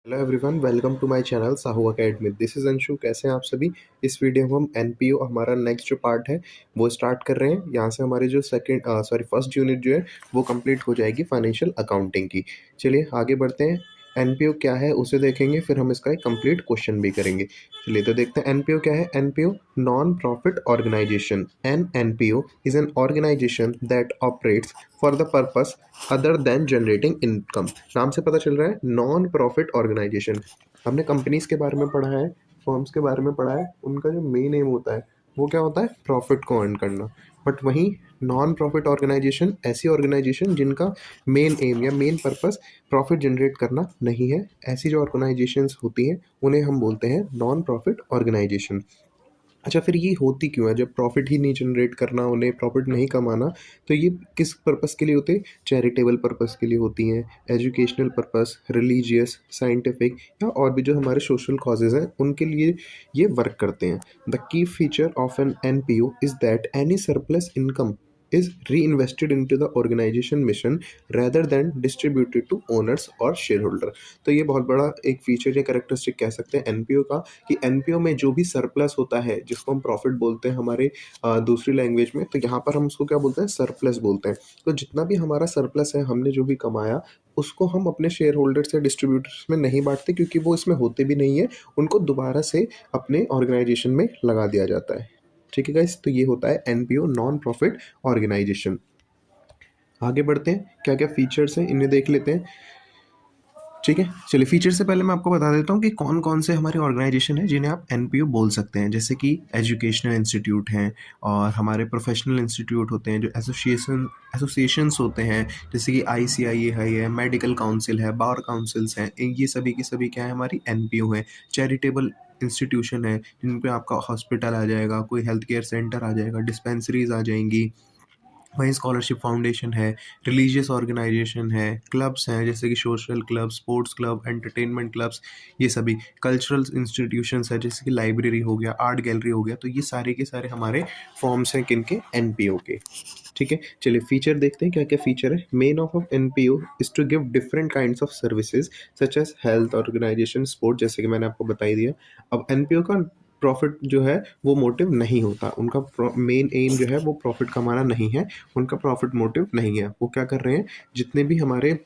Hello everyone, welcome to my channel Sahu academy. This is Anshu. कैसे हैं आप सभी। इस वीडियो में हम एनपीओ हमारा नेक्स्ट जो पार्ट है वो स्टार्ट कर रहे हैं। यहाँ से हमारी जो फर्स्ट यूनिट जो है वो कंप्लीट हो जाएगी फाइनेंशियल अकाउंटिंग की। चलिए आगे बढ़ते हैं। एनपीओ क्या है उसे देखेंगे, फिर हम इसका एक कंप्लीट क्वेश्चन भी करेंगे। चलिए तो देखते हैं एनपीओ क्या है। NPO non profit organisation. An NPO is an organisation that operates for the purpose other than generating income. नाम से पता चल रहा है नॉन प्रॉफिट ऑर्गेनाइजेशन। हमने कंपनीज के बारे में पढ़ा है, फर्म्स के बारे में पढ़ा है, उनका जो मेन एम होता है वो क्या होता है, प्रॉफिट को अर्न करना। बट वहीं नॉन प्रॉफिट ऑर्गेनाइजेशन ऐसी ऑर्गेनाइजेशन जिनका मेन एम या मेन पर्पस प्रॉफिट जनरेट करना नहीं है, ऐसी जो ऑर्गेनाइजेशंस होती हैं उन्हें हम बोलते हैं नॉन प्रॉफिट ऑर्गेनाइजेशन। अच्छा, फिर ये होती क्यों है? जब प्रॉफिट ही नहीं जनरेट करना, उन्हें प्रॉफिट नहीं कमाना, तो ये किस पर्पस के लिए होते हैं? चैरिटेबल पर्पस के लिए होती हैं, एजुकेशनल पर्पस, रिलीजियस, साइंटिफिक या और भी जो हमारे सोशल कॉजेज़ हैं उनके लिए ये वर्क करते हैं। The key feature of an NPO is that any surplus income is reinvested into the organization mission rather than distributed to owners or shareholder। तो ये बहुत बड़ा एक फीचर या कैरेक्टरिस्टिक कह सकते हैं एनपीओ का, कि एनपीओ में जो भी सरप्लस होता है जिसको हम प्रॉफिट बोलते हैं हमारे दूसरी लैंग्वेज में, तो यहाँ पर हम उसको क्या बोलते हैं, सरप्लस बोलते हैं। तो जितना भी हमारा सरप्लस है, हमने जो भी कमाया, उसको हम अपने शेयर होल्डर्स या डिस्ट्रीब्यूटर्स में नहीं बांटते, क्योंकि वो इसमें होते भी नहीं है। उनको दोबारा से अपने ऑर्गेनाइजेशन में लगा दिया जाता है। ठीक है गाइस, तो ये होता है एनपीओ, नॉन प्रॉफिट ऑर्गेनाइजेशन। आगे बढ़ते हैं, क्या क्या फीचर्स हैं इन्हें देख लेते हैं। ठीक है, चलिए फीचर से पहले मैं आपको बता देता हूँ कि कौन कौन से हमारे ऑर्गेनाइजेशन हैं जिन्हें आप एनपीओ बोल सकते हैं। जैसे कि एजुकेशनल इंस्टीट्यूट हैं, और हमारे प्रोफेशनल इंस्टीट्यूट होते हैं, जो एसोसिएशंस होते हैं, जैसे कि आईसीआईए है, मेडिकल काउंसिल है, बार काउंसिल्स हैं। ये सभी की सभी क्या है, हमारी एनपीओ है। चैरिटेबल इंस्टीट्यूशन है, जिन पे आपका हॉस्पिटल आ जाएगा, कोई हेल्थ केयर सेंटर आ जाएगा, डिस्पेंसरीज आ जाएंगी। वहीं स्कॉलरशिप फाउंडेशन है, रिलीजियस ऑर्गेनाइजेशन है, क्लब्स हैं जैसे कि social club, sports club, entertainment clubs, ये सभी कल्चरल इंस्टीट्यूशंस है, जैसे कि लाइब्रेरी हो गया, आर्ट गैलरी हो गया। तो ये सारे के सारे हमारे फॉर्म्स हैं किनके, एनपीओ के। ठीक है, चलिए फीचर देखते हैं क्या क्या फीचर है। Main of NPO is to give different kinds of services such as health, organisation, sport, जैसे कि मैंने आपको बता ही दिया। अब एनपीओ का प्रॉफिट जो है वो मोटिव नहीं होता, उनका मेन एम जो है वो प्रॉफिट कमाना नहीं है, उनका प्रॉफिट मोटिव नहीं है। वो क्या कर रहे हैं, जितने भी हमारे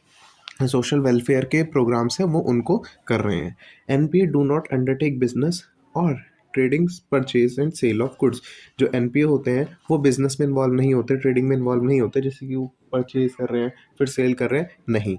सोशल वेलफेयर के प्रोग्राम्स हैं वो उनको कर रहे हैं। NPA do not undertake business और trading, purchase and sale of goods. जो एनपीओ होते हैं वो बिजनेस में इन्वॉल्व नहीं होते, ट्रेडिंग में इन्वॉल्व नहीं होते, जैसे कि वो परचेज कर रहे हैं फिर सेल कर रहे हैं, नहीं।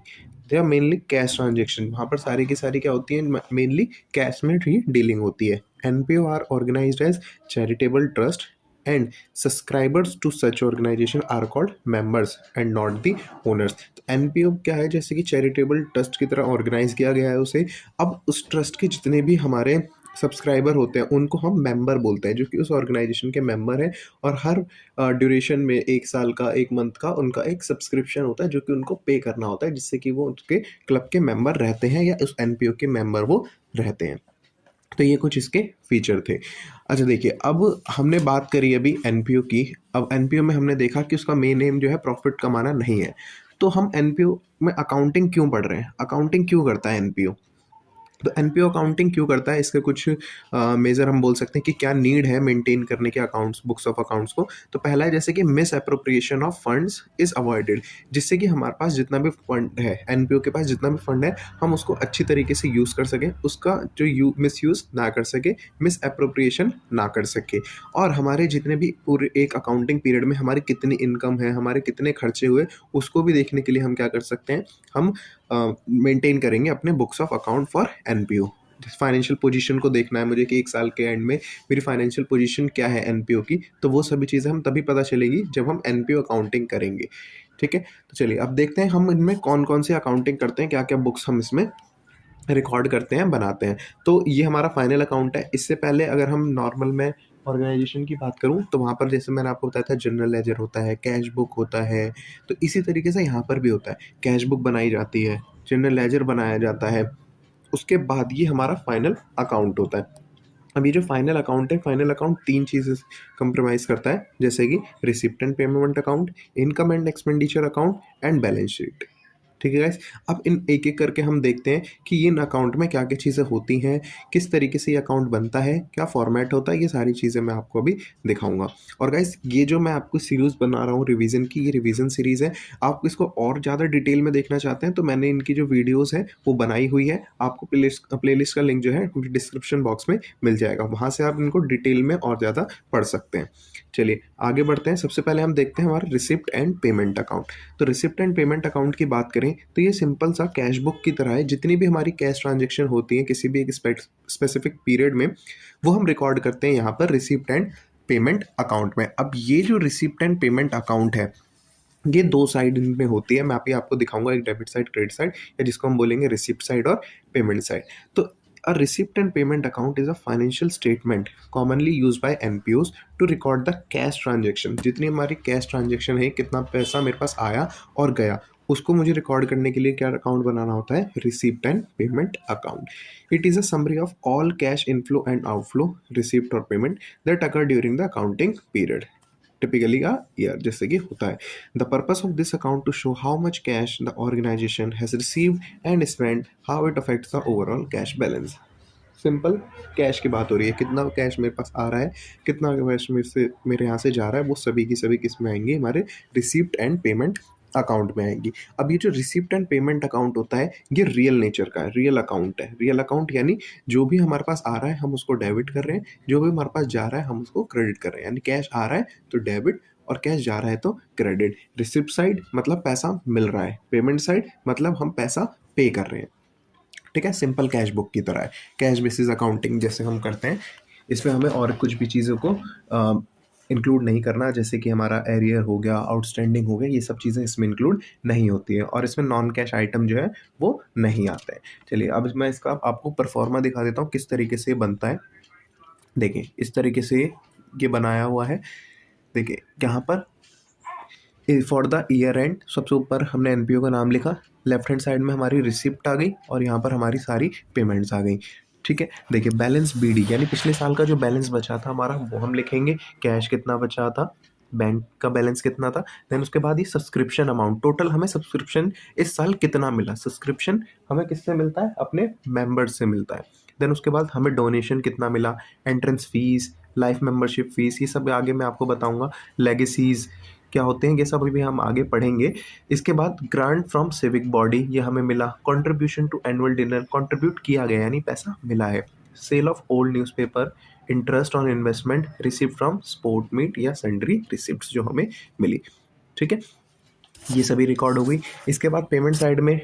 They are mainly cash transaction. वहाँ पर सारी की सारी क्या होती है, मेनली कैश में ही डीलिंग होती है। NPO are organised as charitable trust and subscribers to such organization are called members and not the owners। तो एनपीओ क्या है, जैसे कि चैरिटेबल ट्रस्ट की तरह ऑर्गेनाइज किया गया है उसे। अब उस ट्रस्ट के जितने भी हमारे सब्सक्राइबर होते हैं उनको हम मेंबर बोलते हैं, जो कि उस ऑर्गेनाइजेशन के मेंबर हैं। और हर ड्यूरेशन में, एक साल का, एक मंथ का, उनका एक सब्सक्रिप्शन होता है जो कि उनको पे करना होता है, जिससे कि वो उसके क्लब के मेंबर रहते हैं या उस एनपीओ के मेंबर वो रहते हैं। तो ये कुछ इसके फीचर थे। अच्छा देखिए, अब हमने बात करी अभी एनपीओ की। अब एनपीओ में हमने देखा कि उसका मेन एम जो है प्रॉफिट कमाना नहीं है। तो हम एनपीओ में अकाउंटिंग क्यों पढ़ रहे हैं, अकाउंटिंग क्यों करता है एनपीओ? तो एनपीओ अकाउंटिंग क्यों करता है, इसके कुछ मेजर हम बोल सकते हैं कि क्या नीड है मेंटेन करने के अकाउंट्स, बुक्स ऑफ अकाउंट्स को। तो पहला है जैसे कि miss appropriation of funds is avoided, जिससे कि हमारे पास जितना भी फंड है, एनपीओ के पास जितना भी फंड है, हम उसको अच्छी तरीके से यूज़ कर सकें, उसका जो मिस यूज़ ना कर सके, मिस अप्रोप्रिएशन ना कर सके। और हमारे जितने भी पूरे एक अकाउंटिंग पीरियड में हमारी कितनी इनकम है, हमारे कितने खर्चे हुए, उसको भी देखने के लिए हम क्या कर सकते हैं, हम मेंटेन करेंगे अपने books of account for NPO. Financial position को देखना है मुझे कि एक साल के एंड में मेरी फाइनेंशियल पोजीशन क्या है एनपीओ की, तो वो सभी चीज़ें हम तभी पता चलेगी जब हम एनपीओ अकाउंटिंग करेंगे। ठीक है, तो चलिए अब देखते हैं हम इनमें कौन कौन सी अकाउंटिंग करते हैं, क्या क्या बुक्स हम इसमें रिकॉर्ड करते हैं, बनाते हैं। तो ये हमारा फाइनल अकाउंट है। इससे पहले अगर हम नॉर्मल में ऑर्गेनाइजेशन की बात करूं, तो वहाँ पर जैसे मैंने आपको बताया था जनरल लेजर होता है, कैश बुक होता है। तो इसी तरीके से यहाँ पर भी होता है, कैश बुक बनाई जाती है, जनरल लेजर बनाया जाता है। उसके बाद ये हमारा फाइनल अकाउंट होता है। अब ये जो फाइनल अकाउंट है, फाइनल अकाउंट तीन चीज़ें कंप्रोमाइज़ करता है, जैसे कि receipt and payment account, income and expenditure account and balance sheet. ठीक है गाइस। अब इन एक-एक करके हम देखते हैं कि इन अकाउंट में क्या-क्या चीज़ें होती हैं, किस तरीके से ये अकाउंट बनता है, क्या फ़ॉर्मेट होता है, ये सारी चीज़ें मैं आपको अभी दिखाऊँगा। और गाइस ये जो मैं आपको सीरीज़ बना रहा हूँ रिवीजन की, ये रिवीजन सीरीज़ है। आप इसको और ज़्यादा डिटेल में देखना चाहते हैं तो मैंने इनकी जो वीडियोज़ हैं वो बनाई हुई है। आपको प्लेलिस्ट का लिंक जो है डिस्क्रिप्शन बॉक्स में मिल जाएगा। वहाँ से आप इनको डिटेल में और ज़्यादा पढ़ सकते हैं। चलिए आगे बढ़ते हैं। सबसे पहले हम देखते हैं हमारा रिसिप्ट एंड पेमेंट अकाउंट। तो रिसिप्ट एंड पेमेंट अकाउंट की बात करें तो ये सिंपल सा कैश बुक की तरह है। जितनी भी हमारी कैश ट्रांजैक्शन होती है किसी भी एक स्पेसिफिक पीरियड में, वो हम रिकॉर्ड करते हैं यहाँ पर रिसिप्ट एंड पेमेंट अकाउंट में। अब ये जो रिसिप्ट एंड पेमेंट अकाउंट है, ये दो साइड इनमें होती है। मैं अभी आपको दिखाऊंगा, एक डेबिट साइड, क्रेडिट साइड, या जिसको हम बोलेंगे रिसिप्ट साइड और पेमेंट साइड। तो a receipt and payment account is a financial statement commonly use by NPOs to record the cash transaction. जितनी हमारी कैश ट्रांजेक्शन है, कितना पैसा मेरे पास आया और गया, उसको मुझे रिकॉर्ड करने के लिए क्या अकाउंट बनाना होता है? Receipt and payment account. It is a summary of all cash inflow and outflow, receipt और payment, that occur during the accounting period, typically a year, जैसे कि होता है। The purpose of this account to show how much cash the organization has received and spent, how it affects the overall cash balance। Simple cash की बात हो रही है, कितना कैश मेरे पास आ रहा है, कितना कैश मेरे यहाँ से जा रहा है, वो सभी की सभी किस में आएंगे? हमारे रिसिप्ट एंड पेमेंट अकाउंट में आएंगी। अब ये जो रिसिप्ट एंड पेमेंट अकाउंट होता है, ये रियल नेचर का है, रियल अकाउंट है। रियल अकाउंट यानी जो भी हमारे पास आ रहा है हम उसको डेबिट कर रहे हैं, जो भी हमारे पास जा रहा है हम उसको क्रेडिट कर रहे हैं। यानी कैश आ रहा है तो डेबिट, और कैश जा रहा है तो क्रेडिट। रिसिप्ट साइड मतलब पैसा मिल रहा है, पेमेंट साइड मतलब हम पैसा पे कर रहे हैं। ठीक है, सिंपल कैश बुक की तरह है। कैश बेसिस अकाउंटिंग जैसे हम करते हैं, इसमें हमें और कुछ भी चीज़ों को इंक्लूड नहीं करना, जैसे कि हमारा एरियर हो गया, आउटस्टैंडिंग हो गया, ये सब चीज़ें इसमें इंक्लूड नहीं होती है, और इसमें नॉन कैश आइटम जो है वो नहीं आते हैं। चलिए अब मैं इसका आपको परफॉर्मा दिखा देता हूँ किस तरीके से बनता है। देखिए इस तरीके से ये बनाया हुआ है। देखिए यहाँ पर फॉर द ईयर एंड सबसे ऊपर हमने एनपीओ का नाम लिखा, लेफ्ट हैंड साइड में हमारी रिसिप्ट आ गई, और यहाँ पर हमारी सारी पेमेंट्स आ गई। ठीक है, देखिए बैलेंस बीडी यानी पिछले साल का जो बैलेंस बचा था हमारा वो हम लिखेंगे, कैश कितना बचा था, बैंक का बैलेंस कितना था। देन उसके बाद ये सब्सक्रिप्शन अमाउंट, टोटल हमें सब्सक्रिप्शन इस साल कितना मिला। सब्सक्रिप्शन हमें किससे मिलता है? अपने मेंबर्स से मिलता है। देन उसके बाद हमें डोनेशन कितना मिला, entrance fees, life membership fees, ये सब आगे मैं आपको बताऊंगा। लेगेसीज क्या होते हैं ये सब अभी हम आगे पढ़ेंगे। इसके बाद ग्रांट फ्रॉम सिविक बॉडी, ये हमें मिला। Contribution to annual dinner, contribute किया गया यानी पैसा मिला है। Sale of old newspaper, interest on investment, receive from sport meet या सन्ड्री रिसिप्ट्स जो हमें मिली। ठीक है, ये सभी रिकॉर्ड हो गई। इसके बाद पेमेंट साइड में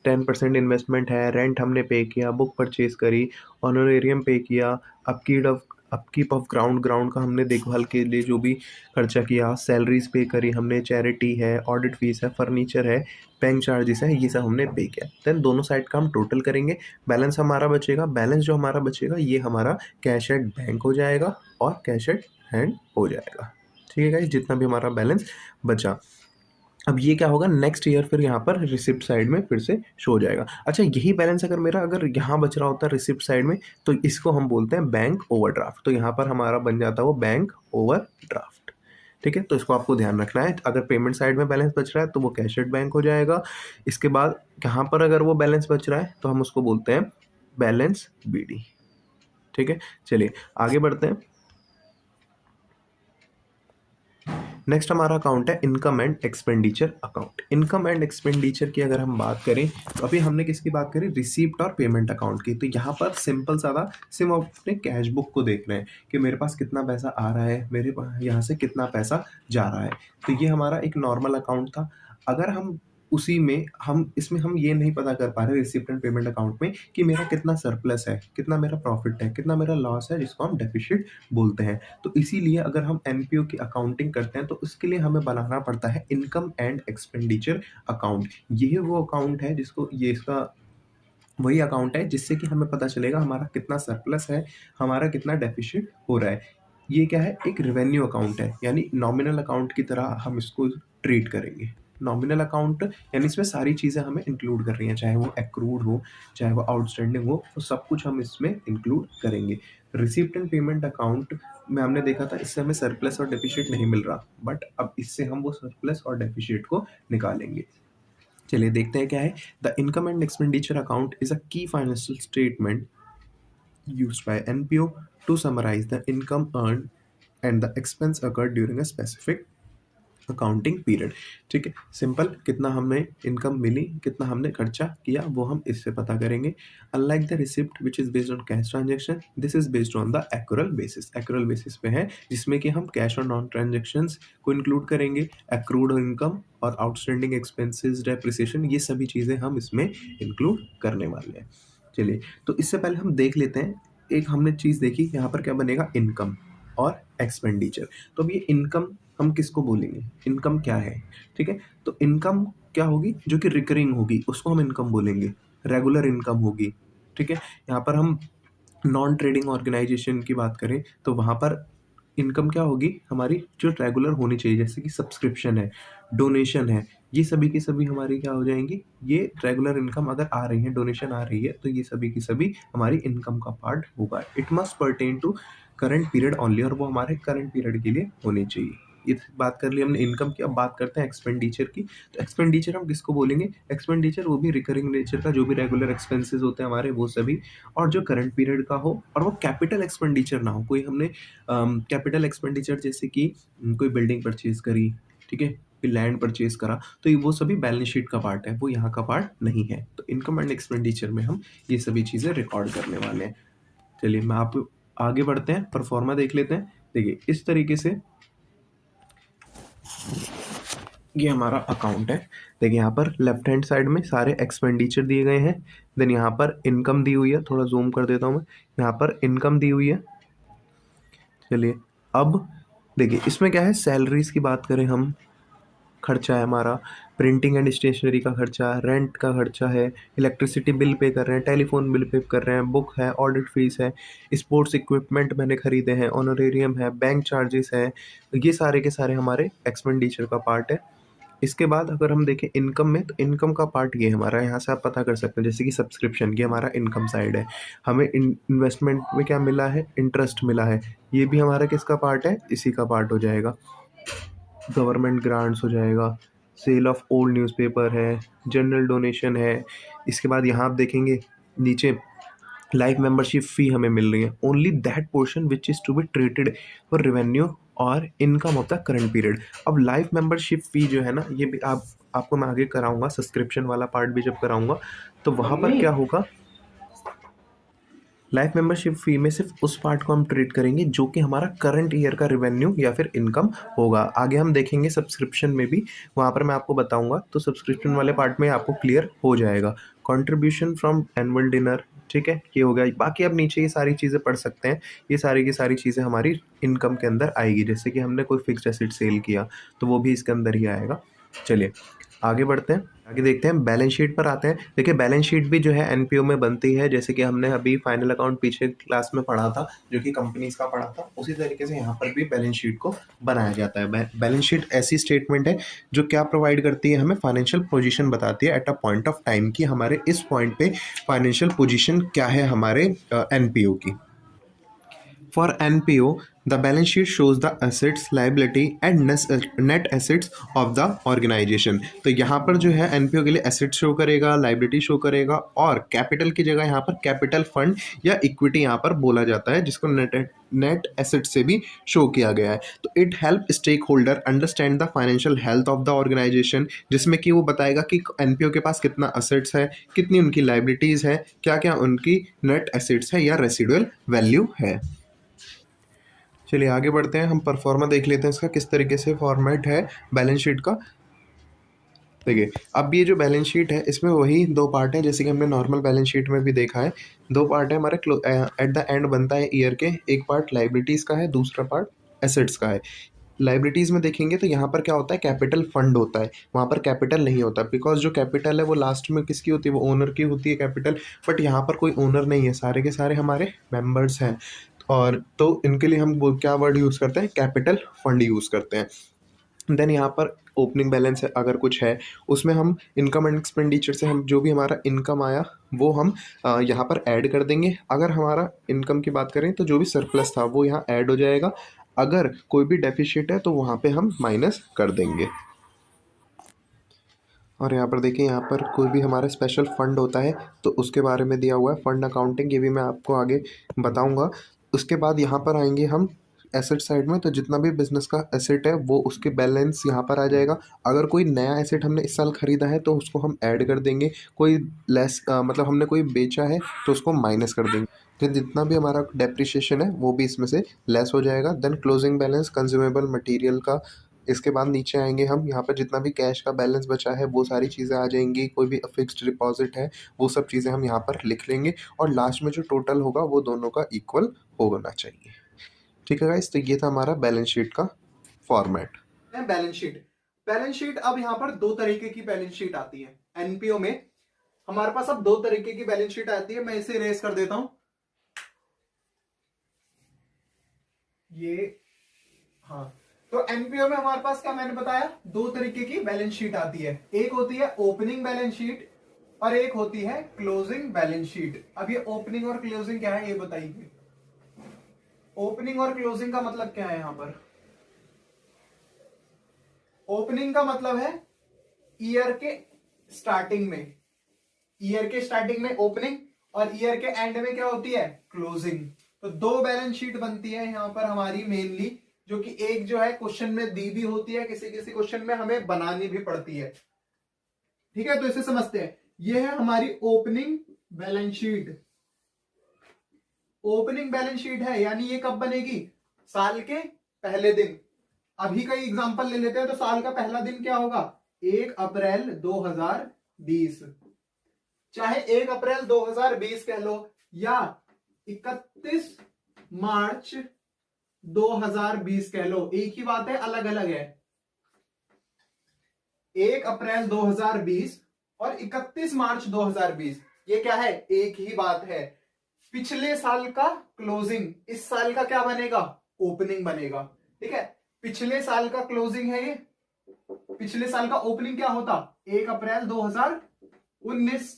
10% इन्वेस्टमेंट है, रेंट हमने पे किया, बुक परचेज करी, ऑनरेरियम पे किया, अपकीप ऑफ ग्राउंड, ग्राउंड का हमने देखभाल के लिए जो भी खर्चा किया, सैलरीज पे करी हमने, चैरिटी है, ऑडिट फीस है, फर्नीचर है, बैंक चार्जेस है, ये सब हमने पे किया। देन दोनों साइड का हम टोटल करेंगे, बैलेंस हमारा बचेगा। बैलेंस जो हमारा बचेगा ये हमारा कैश एट बैंक हो जाएगा और कैश एट हैंड हो जाएगा। ठीक है गाइस, जितना भी हमारा बैलेंस बचा। अब ये क्या होगा, नेक्स्ट ईयर फिर यहाँ पर रिसिप्ट साइड में फिर से शो हो जाएगा। अच्छा, यही बैलेंस अगर मेरा अगर यहाँ बच रहा होता है रिसिप्ट साइड में, तो इसको हम बोलते हैं बैंक ओवरड्राफ्ट। तो यहाँ पर हमारा बन जाता है वो बैंक ओवरड्राफ्ट। ठीक है, तो इसको आपको ध्यान रखना है। अगर पेमेंट साइड में बैलेंस बच रहा है तो वो कैश एट बैंक हो जाएगा। इसके बाद यहाँ पर अगर वो बैलेंस बच रहा है तो हम उसको बोलते हैं बैलेंस बीडी। ठीक है, चलिए आगे बढ़ते हैं। नेक्स्ट हमारा अकाउंट है income and expenditure account. Income and expenditure की अगर हम बात करें तो अभी हमने किसकी बात करी? रिसीप्ट और पेमेंट अकाउंट की। तो यहाँ पर सिंपल सादा सिर्फ अपने कैश बुक को देख रहे हैं कि मेरे पास कितना पैसा आ रहा है, मेरे यहाँ से कितना पैसा जा रहा है। तो ये हमारा एक नॉर्मल अकाउंट था। अगर हम उसी में हम इसमें हम ये नहीं पता कर पा रहे रिसिप्ट एंड पेमेंट अकाउंट में कि मेरा कितना सरप्लस है, कितना मेरा प्रॉफिट है, कितना मेरा लॉस है, जिसको हम डेफिसिट बोलते हैं। तो इसीलिए अगर हम एनपीओ की अकाउंटिंग करते हैं तो उसके लिए हमें बनाना पड़ता है इनकम एंड एक्सपेंडिचर अकाउंट। ये वो अकाउंट है जिसको ये इसका वही अकाउंट है जिससे कि हमें पता चलेगा हमारा कितना सरप्लस है, हमारा कितना डेफिसिट हो रहा है। ये क्या है? एक रेवेन्यू अकाउंट है, यानी नॉमिनल अकाउंट की तरह हम इसको ट्रीट करेंगे। नॉमिनल अकाउंट यानी इसमें सारी चीज़ें हमें इंक्लूड कर रही हैं, चाहे वो एक्रूड हो, चाहे वो आउटस्टैंडिंग हो, तो सब कुछ हम इसमें इंक्लूड करेंगे। रिसिप्ट एंड पेमेंट अकाउंट में हमने देखा था इससे हमें सरप्लस और डेफिसिट नहीं मिल रहा, बट अब इससे हम वो सरप्लस और डेफिसिट को निकालेंगे। चलिए देखते हैं क्या है। The income and expenditure account is a key financial statement used by NPO to summarize the income earned and the expense occurred during a specific accounting period. ठीक है, सिंपल, कितना हमें इनकम मिली, कितना हमने खर्चा किया, वो हम इससे पता करेंगे। Unlike the receipt which is based on cash transaction, this is based on the accrual basis. Accrual basis पे है, जिसमें कि हम कैश और नॉन ट्रांजेक्शन्स को इंक्लूड करेंगे। एक्रूड इनकम और आउटस्टैंडिंग एक्सपेंसेस, डेप्रिसिएशन, ये सभी चीज़ें हम इसमें इंक्लूड करने वाले हैं। चलिए, तो इससे पहले हम देख लेते हैं, एक हमने चीज़ देखी यहाँ पर क्या बनेगा, इनकम और एक्सपेंडिचर। तो अब ये इनकम हम किसको बोलेंगे, इनकम क्या है। ठीक है, तो इनकम क्या होगी, जो कि रिकरिंग होगी, उसको हम इनकम बोलेंगे। रेगुलर इनकम होगी। ठीक है, यहाँ पर हम नॉन ट्रेडिंग ऑर्गेनाइजेशन की बात करें तो वहाँ पर इनकम क्या होगी हमारी, जो रेगुलर होनी चाहिए, जैसे कि सब्सक्रिप्शन है, डोनेशन है, ये सभी की सभी हमारी क्या हो जाएंगी, ये रेगुलर इनकम अगर आ रही है, डोनेशन आ रही है, तो ये सभी की सभी हमारी इनकम का पार्ट होगा। It must pertain to current period only, और वो हमारे करंट पीरियड के लिए होनी चाहिए। ये बात कर ली हमने इनकम की। अब बात करते हैं एक्सपेंडिचर की। तो एक्सपेंडिचर हम किसको बोलेंगे, एक्सपेंडिचर वो भी रिकरिंग नेचर का, जो भी रेगुलर एक्सपेंसेस होते हैं हमारे, वो सभी, और जो करंट पीरियड का हो, और वो कैपिटल एक्सपेंडिचर ना हो। कोई हमने कैपिटल एक्सपेंडिचर जैसे कि कोई बिल्डिंग परचेज करी, ठीक है, फिर लैंड परचेज करा, तो ये वो सभी बैलेंस शीट का पार्ट है, वो यहाँ का पार्ट नहीं है। तो इनकम एंड एक्सपेंडिचर में हम ये सभी चीज़ें रिकॉर्ड करने वाले हैं। चलिए, मैं आप आगे बढ़ते हैं, परफॉर्मा देख लेते हैं। देखिए, इस तरीके से ये हमारा अकाउंट है। देखिए, यहाँ पर लेफ्ट हैंड साइड में सारे एक्सपेंडिचर दिए गए हैं, देन यहाँ पर इनकम दी हुई है। थोड़ा जूम कर देता हूँ मैं, यहाँ पर इनकम दी हुई है। चलिए, अब देखिए इसमें क्या है, सैलरीज की बात करें हम, खर्चा है हमारा, प्रिंटिंग एंड स्टेशनरी का खर्चा, रेंट का खर्चा है, इलेक्ट्रिसिटी बिल पे कर रहे हैं, टेलीफोन बिल पे कर रहे हैं, बुक है, ऑडिट फीस है, स्पोर्ट्स इक्विपमेंट मैंने खरीदे हैं, ऑनरेरियम है, बैंक चार्जेस है, ये सारे के सारे हमारे एक्सपेंडिचर का पार्ट है। इसके बाद अगर हम देखें इनकम में, तो इनकम का पार्ट ये हमारा, यहाँ से आप पता कर सकते हैं, जैसे कि सब्सक्रिप्शन, ये हमारा इनकम साइड है। हमें इन्वेस्टमेंट में क्या मिला है, इंटरेस्ट मिला है, ये भी हमारा किसका पार्ट है, इसी का पार्ट हो जाएगा। गवर्नमेंट ग्रांट्स हो जाएगा, सेल ऑफ ओल्ड न्यूज़पेपर है, जनरल डोनेशन है। इसके बाद यहाँ आप देखेंगे नीचे लाइफ मेंबरशिप फ़ी हमें मिल रही है, only that portion which is to be treated for revenue और income of the current period. अब लाइफ मेंबरशिप फ़ी जो है ना, ये भी आपको मैं आगे कराऊंगा, सब्सक्रिप्शन वाला पार्ट भी जब कराऊंगा, तो वहाँ पर क्या होगा, लाइफ मेंबरशिप फी में सिर्फ उस पार्ट को हम ट्रीट करेंगे जो कि हमारा करंट ईयर का रेवेन्यू या फिर इनकम होगा। आगे हम देखेंगे सब्सक्रिप्शन में भी, वहाँ पर मैं आपको बताऊंगा, तो सब्सक्रिप्शन वाले पार्ट में आपको क्लियर हो जाएगा। कंट्रीब्यूशन फ्रॉम एनुअल डिनर, ठीक है, ये हो गया। बाकी आप नीचे ये सारी चीज़ें पढ़ सकते हैं, ये सारी की सारी चीज़ें हमारी इनकम के अंदर आएगी। जैसे कि हमने कोई फिक्स्ड एसेट सेल किया तो वो भी इसके अंदर ही आएगा। चलिए आगे बढ़ते हैं, आगे देखते हैं, बैलेंस शीट पर आते हैं। देखिए, बैलेंस शीट भी जो है एनपीओ में बनती है, जैसे कि हमने अभी फाइनल अकाउंट पीछे क्लास में पढ़ा था, जो कि कंपनीज का पढ़ा था, उसी तरीके से यहाँ पर भी बैलेंस शीट को बनाया जाता है। बैलेंस शीट ऐसी स्टेटमेंट है जो क्या प्रोवाइड करती है, हमें फाइनेंशियल पोजीशन बताती है at a point of time, कि हमारे इस पॉइंट पे फाइनेंशियल पोजीशन क्या है हमारे एनपीओ की। For NPO, the balance sheet shows the assets, liability and net assets of the organization। तो यहाँ पर जो है NPO के लिए assets शो करेगा, liability शो करेगा, और कैपिटल की जगह यहाँ पर कैपिटल फंड या इक्विटी यहाँ पर बोला जाता है, जिसको नेट एसेट से भी शो किया गया है। तो it help stakeholder understand the financial health of the organisation, जिसमें कि वो बताएगा कि एनपीओ के पास कितना असेट्स है, कितनी उनकी लाइबिलिटीज़ है, क्या क्या उनकी नेट एसेट्स है या रेसिडुअल वैल्यू है। चलिए आगे बढ़ते हैं, हम परफॉर्मा देख लेते हैं इसका किस तरीके से फॉर्मेट है बैलेंस शीट का। देखिए, अब ये जो बैलेंस शीट है इसमें वही दो पार्ट हैं, जैसे कि हमने नॉर्मल बैलेंस शीट में भी देखा है। दो पार्ट है हमारे, एट द एंड बनता है ईयर के, एक पार्ट लाइबिलिटीज़ का है, दूसरा पार्ट एसेट्स का है। लाइबिलिटीज़ में देखेंगे तो यहाँ पर क्या होता है, कैपिटल फंड होता है, वहाँ पर कैपिटल नहीं होता, बिकॉज जो कैपिटल है वो लास्ट में किसकी होती है, वो ओनर की होती है कैपिटल, बट यहाँ पर कोई ओनर नहीं है, सारे के सारे हमारे मेंबर्स हैं, और तो इनके लिए हम वो क्या वर्ड यूज़ करते हैं, कैपिटल फंड यूज़ करते हैं। देन यहाँ पर ओपनिंग बैलेंस है अगर कुछ है, उसमें हम इनकम एंड एक्सपेंडिचर से हम जो भी हमारा इनकम आया वो हम यहाँ पर ऐड कर देंगे। अगर हमारा इनकम की बात करें तो जो भी सरप्लस था वो यहाँ ऐड हो जाएगा, अगर कोई भी डेफिशिट है तो वहाँ पे हम माइनस कर देंगे। और यहाँ पर देखिए, यहाँ पर कोई भी हमारा स्पेशल फंड होता है तो उसके बारे में दिया हुआ है, फंड अकाउंटिंग, ये भी मैं आपको आगे बताऊंगा। उसके बाद यहाँ पर आएंगे हम एसेट साइड में, तो जितना भी बिजनेस का एसेट है वो उसके बैलेंस यहाँ पर आ जाएगा। अगर कोई नया एसेट हमने इस साल खरीदा है तो उसको हम ऐड कर देंगे, कोई लेस मतलब हमने कोई बेचा है तो उसको माइनस कर देंगे। फिर जितना भी हमारा डेप्रिसिएशन है वो भी इसमें से लेस हो जाएगा। Then closing balance consumable material का। इसके बाद नीचे आएंगे हम, यहाँ पर जितना भी कैश का बैलेंस बचा है वो सारी चीज़ें आ जाएंगी, कोई भी फिक्स्ड डिपॉजिट है वो सब चीज़ें हम यहाँ पर लिख लेंगे, और लास्ट में जो टोटल होगा वो दोनों का इक्वल होना चाहिए। ठीक है गाइस, तो ये था हमारा बैलेंस शीट का format. Balance sheet. Balance sheet, अब यहाँ पर दो तरीके की बैलेंस शीट आती है एनपीओ में। हमारे पास अब दो तरीके की बैलेंस शीट आती है, मैं इसे इरेज कर देता हूं। ये, हाँ, तो एनपीओ में हमारे पास क्या, मैंने बताया दो तरीके की बैलेंस शीट आती है। एक होती है ओपनिंग बैलेंस शीट और एक होती है क्लोजिंग बैलेंस शीट। अब ये ओपनिंग और क्लोजिंग क्या है ये बताइए। ओपनिंग और क्लोजिंग का मतलब क्या है? यहां पर ओपनिंग का मतलब है ईयर के स्टार्टिंग में, ईयर के स्टार्टिंग में ओपनिंग, और ईयर के एंड में क्या होती है? क्लोजिंग। तो दो बैलेंस शीट बनती है यहां पर हमारी मेनली, जो कि एक जो है क्वेश्चन में दी भी होती है, किसी किसी क्वेश्चन में हमें बनानी भी पड़ती है। ठीक है, तो इसे समझते हैं। यह है हमारी opening balance sheet. Opening balance sheet है, यानी ये कब बनेगी? साल के पहले दिन। अभी का एग्जांपल ले लेते हैं, तो साल का पहला दिन क्या होगा? 1 अप्रैल 2020। चाहे 1 अप्रैल 2020 कह लो या 31 मार्च 2020 कह लो, एक ही बात है, अलग अलग है। 1 अप्रैल 2020 और 31 मार्च 2020, ये क्या है? एक ही बात है। पिछले साल का क्लोजिंग इस साल का क्या बनेगा? ओपनिंग बनेगा। ठीक है, पिछले साल का क्लोजिंग है ये, पिछले साल का ओपनिंग क्या होता? 1 अप्रैल 2019।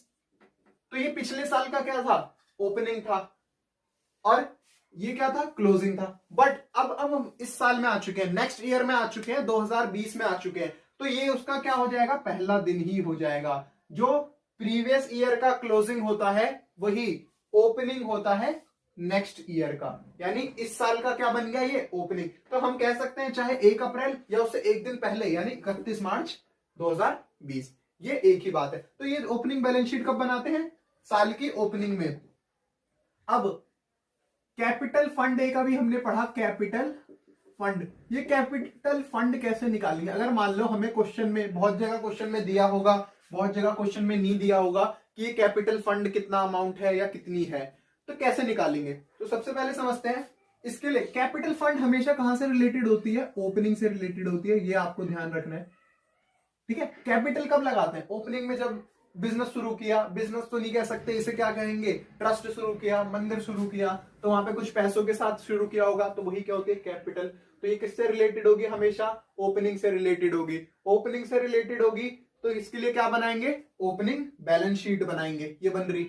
तो ये पिछले साल का क्या था? ओपनिंग था, और ये क्या था? क्लोजिंग था। बट अब हम इस साल में आ चुके हैं, नेक्स्ट ईयर में आ चुके हैं, 2020 में आ चुके हैं, तो ये उसका क्या हो जाएगा? पहला दिन ही हो जाएगा। जो प्रीवियस ईयर का क्लोजिंग होता है वही ओपनिंग होता है नेक्स्ट ईयर का, यानी इस साल का क्या बन गया? ये ओपनिंग। तो हम कह सकते हैं चाहे 1 अप्रैल या उससे एक दिन पहले, यानी 31 मार्च 2020, ये एक ही बात है। तो ये ओपनिंग बैलेंस शीट कब बनाते हैं? साल की ओपनिंग में। अब कैपिटल फंड ए का भी हमने पढ़ा, कैपिटल फंड। ये कैपिटल फंड कैसे निकालेंगे? अगर मान लो हमें क्वेश्चन में, बहुत जगह क्वेश्चन में दिया होगा, बहुत जगह क्वेश्चन में नहीं दिया होगा कि ये कैपिटल फंड कितना अमाउंट है या कितनी है, तो कैसे निकालेंगे? तो सबसे पहले समझते हैं। इसके लिए कैपिटल फंड हमेशा कहां से रिलेटेड होती है? ओपनिंग से रिलेटेड होती है, ये आपको ध्यान रखना है। ठीक है, कैपिटल कब लगाते हैं? ओपनिंग में। जब बिजनेस शुरू किया, बिजनेस तो नहीं कह सकते, इसे क्या कहेंगे? ट्रस्ट शुरू किया, मंदिर शुरू किया, तो वहां पे कुछ पैसों के साथ शुरू किया होगा, तो वही क्या होती है? कैपिटल। तो ये किससे रिलेटेड होगी? हमेशा ओपनिंग से रिलेटेड होगी। ओपनिंग से रिलेटेड होगी तो इसके लिए क्या बनाएंगे? ओपनिंग बैलेंस शीट बनाएंगे। ये बन रही,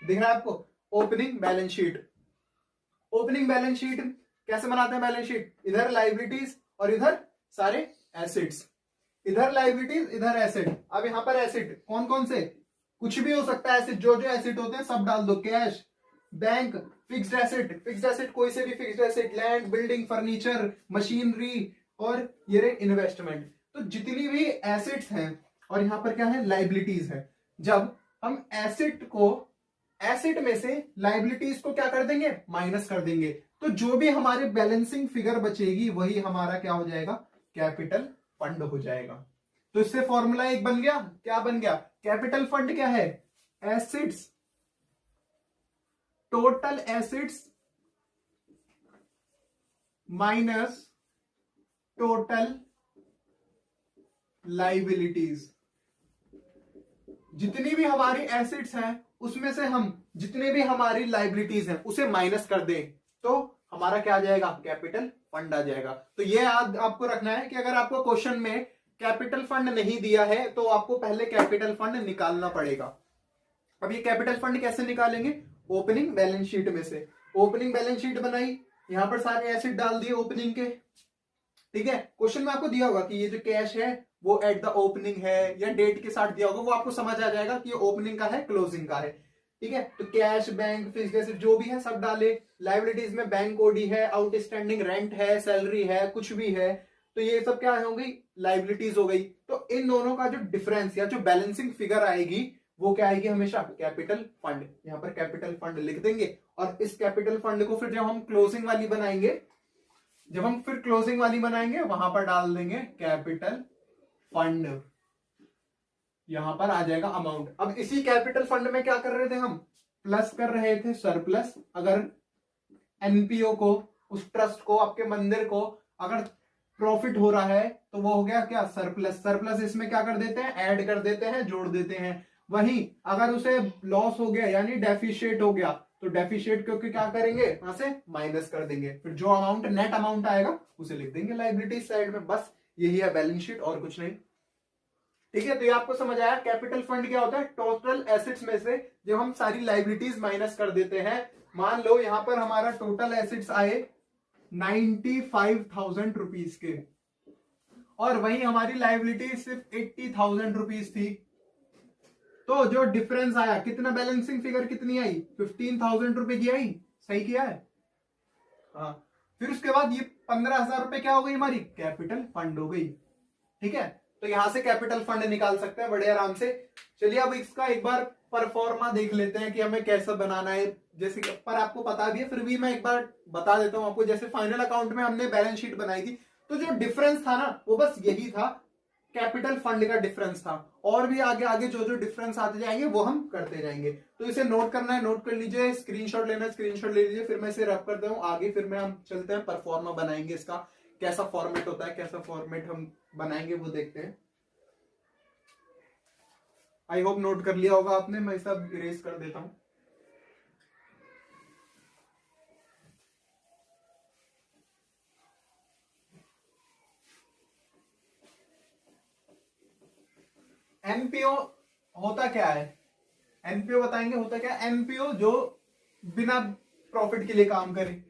दिख रहा है आपको? Opening balance sheet. Opening balance sheet कैसे बनाते हैं? बैलेंस शीट, इधर लाइबिलिटीज और इधर सारे एसेट्स, इधर लाइबिलिटीज इधर एसेट। अब यहां पर एसेट कौन कौन से? कुछ भी हो सकता है एसेट, जो जो एसेट होते हैं सब डाल दो। Cash, bank, fixed asset, fixed asset कोई से भी fixed asset, land, building, furniture, machinery, और ये रहे इन्वेस्टमेंट। तो जितनी भी एसेट्स हैं, और यहां पर क्या है? लाइबिलिटीज है। जब हम एसेट को, एसेट में से लाइबिलिटीज को क्या कर देंगे? माइनस कर देंगे, तो जो भी हमारे बैलेंसिंग फिगर बचेगी वही हमारा क्या हो जाएगा? कैपिटल फंड हो जाएगा। तो इससे फॉर्मूला एक बन गया। क्या बन गया? कैपिटल फंड क्या है? Assets, total assets minus total liabilities. जितनी भी हमारी एसेट्स हैं उसमें से हम जितने भी हमारी लाइबिलिटीज हैं उसे माइनस कर दें तो हमारा क्या आ जाएगा? कैपिटल फंड आ जाएगा। तो ये याद आपको रखना है कि अगर आपको क्वेश्चन में कैपिटल फंड नहीं दिया है तो आपको पहले कैपिटल फंड निकालना पड़ेगा। अब ये कैपिटल फंड कैसे निकालेंगे? ओपनिंग बैलेंस शीट में से। ओपनिंग बैलेंस शीट बनाई, यहां पर सारे एसेट डाल दिए ओपनिंग के। ठीक है, क्वेश्चन में आपको दिया होगा कि ये जो कैश है वो एट द ओपनिंग है या डेट के साथ दिया होगा, वो आपको समझ आ जाएगा कि ये ओपनिंग का है क्लोजिंग का है। ठीक है, तो कैश, बैंक, फिक्स्ड एसेट जो भी है सब डाले। लाइबिलिटीज में बैंक ओडी है, आउटस्टैंडिंग रेंट है, सैलरी है, कुछ भी है, तो ये सब क्या हो गई, लाइबिलिटीज हो गई। तो इन दोनों का जो डिफरेंस या जो बैलेंसिंग फिगर आएगी वो क्या आएगी, हमेशा कैपिटल फंड। यहां पर कैपिटल फंड लिख देंगे और इस कैपिटल फंड को फिर जब हम क्लोजिंग वाली बनाएंगे, वहां पर डाल देंगे कैपिटल फंड, यहां पर आ जाएगा अमाउंट। अब इसी कैपिटल फंड में क्या कर रहे थे हम, प्लस कर रहे थे सरप्लस। अगर एनपीओ को, उस ट्रस्ट को, आपके मंदिर को अगर प्रॉफिट हो रहा है तो वो हो गया क्या, सरप्लस। सरप्लस इसमें क्या कर देते हैं, ऐड कर देते हैं, जोड़ देते हैं। वहीं अगर उसे लॉस हो गया यानी डेफिशिएट हो गया तो डेफिशिएट क्योंकि क्या करेंगे, वहां से माइनस कर देंगे, फिर जो अमाउंट नेट अमाउंट आएगा उसे लिख देंगे लाइबिलिटीज साइड में। बस यही है बैलेंस शीट, और कुछ नहीं। ठीक है, तो ये आपको समझ आया। कैपिटल फंड क्या होता है, टोटल एसेट्स में से जब हम सारी लाइबिलिटीज माइनस कर देते हैं। मान लो यहां पर हमारा टोटल एसेट्स आए 95,000 रुपीज के, और वहीं हमारी लाइबिलिटी सिर्फ 80,000 रुपीज थी। तो जो डिफरेंस आया कितना, बैलेंसिंग फिगर कितनी आई, 15,000 रुपए की आई। सही किया है, हाँ। फिर उसके बाद ये 15,000 रुपए क्या हो गई, हमारी कैपिटल फंड हो गई। ठीक है, तो यहां से कैपिटल फंड निकाल सकते हैं बड़े आराम से। चलिए अब इसका एक बार परफॉर्मा देख लेते हैं कि हमें कैसा बनाना है। जैसे पर आपको पता भी है, फिर भी मैं एक बार बता देता हूं आपको। जैसे फाइनल अकाउंट में हमने बैलेंस शीट बनाई थी, तो जो डिफरेंस था ना वो बस यही था, कैपिटल फंड का डिफरेंस था। और भी आगे आगे जो जो डिफरेंस आते जाएंगे वो हम करते जाएंगे। तो इसे नोट करना है, नोट कर लीजिए। स्क्रीनशॉट लेना है, स्क्रीनशॉट ले लीजिए। फिर मैं इसे रब करता हूं आगे, फिर मैं हम चलते हैं परफॉर्मा बनाएंगे। इसका कैसा फॉर्मेट होता है, कैसा फॉर्मेट हम बनाएंगे वो देखते हैं। आई होप नोट कर लिया होगा आपने, मैं सब इरेज कर देता हूं। एनपीओ होता क्या है, एनपीओ बताएंगे होता क्या। एनपीओ जो बिना प्रॉफिट के लिए काम करे।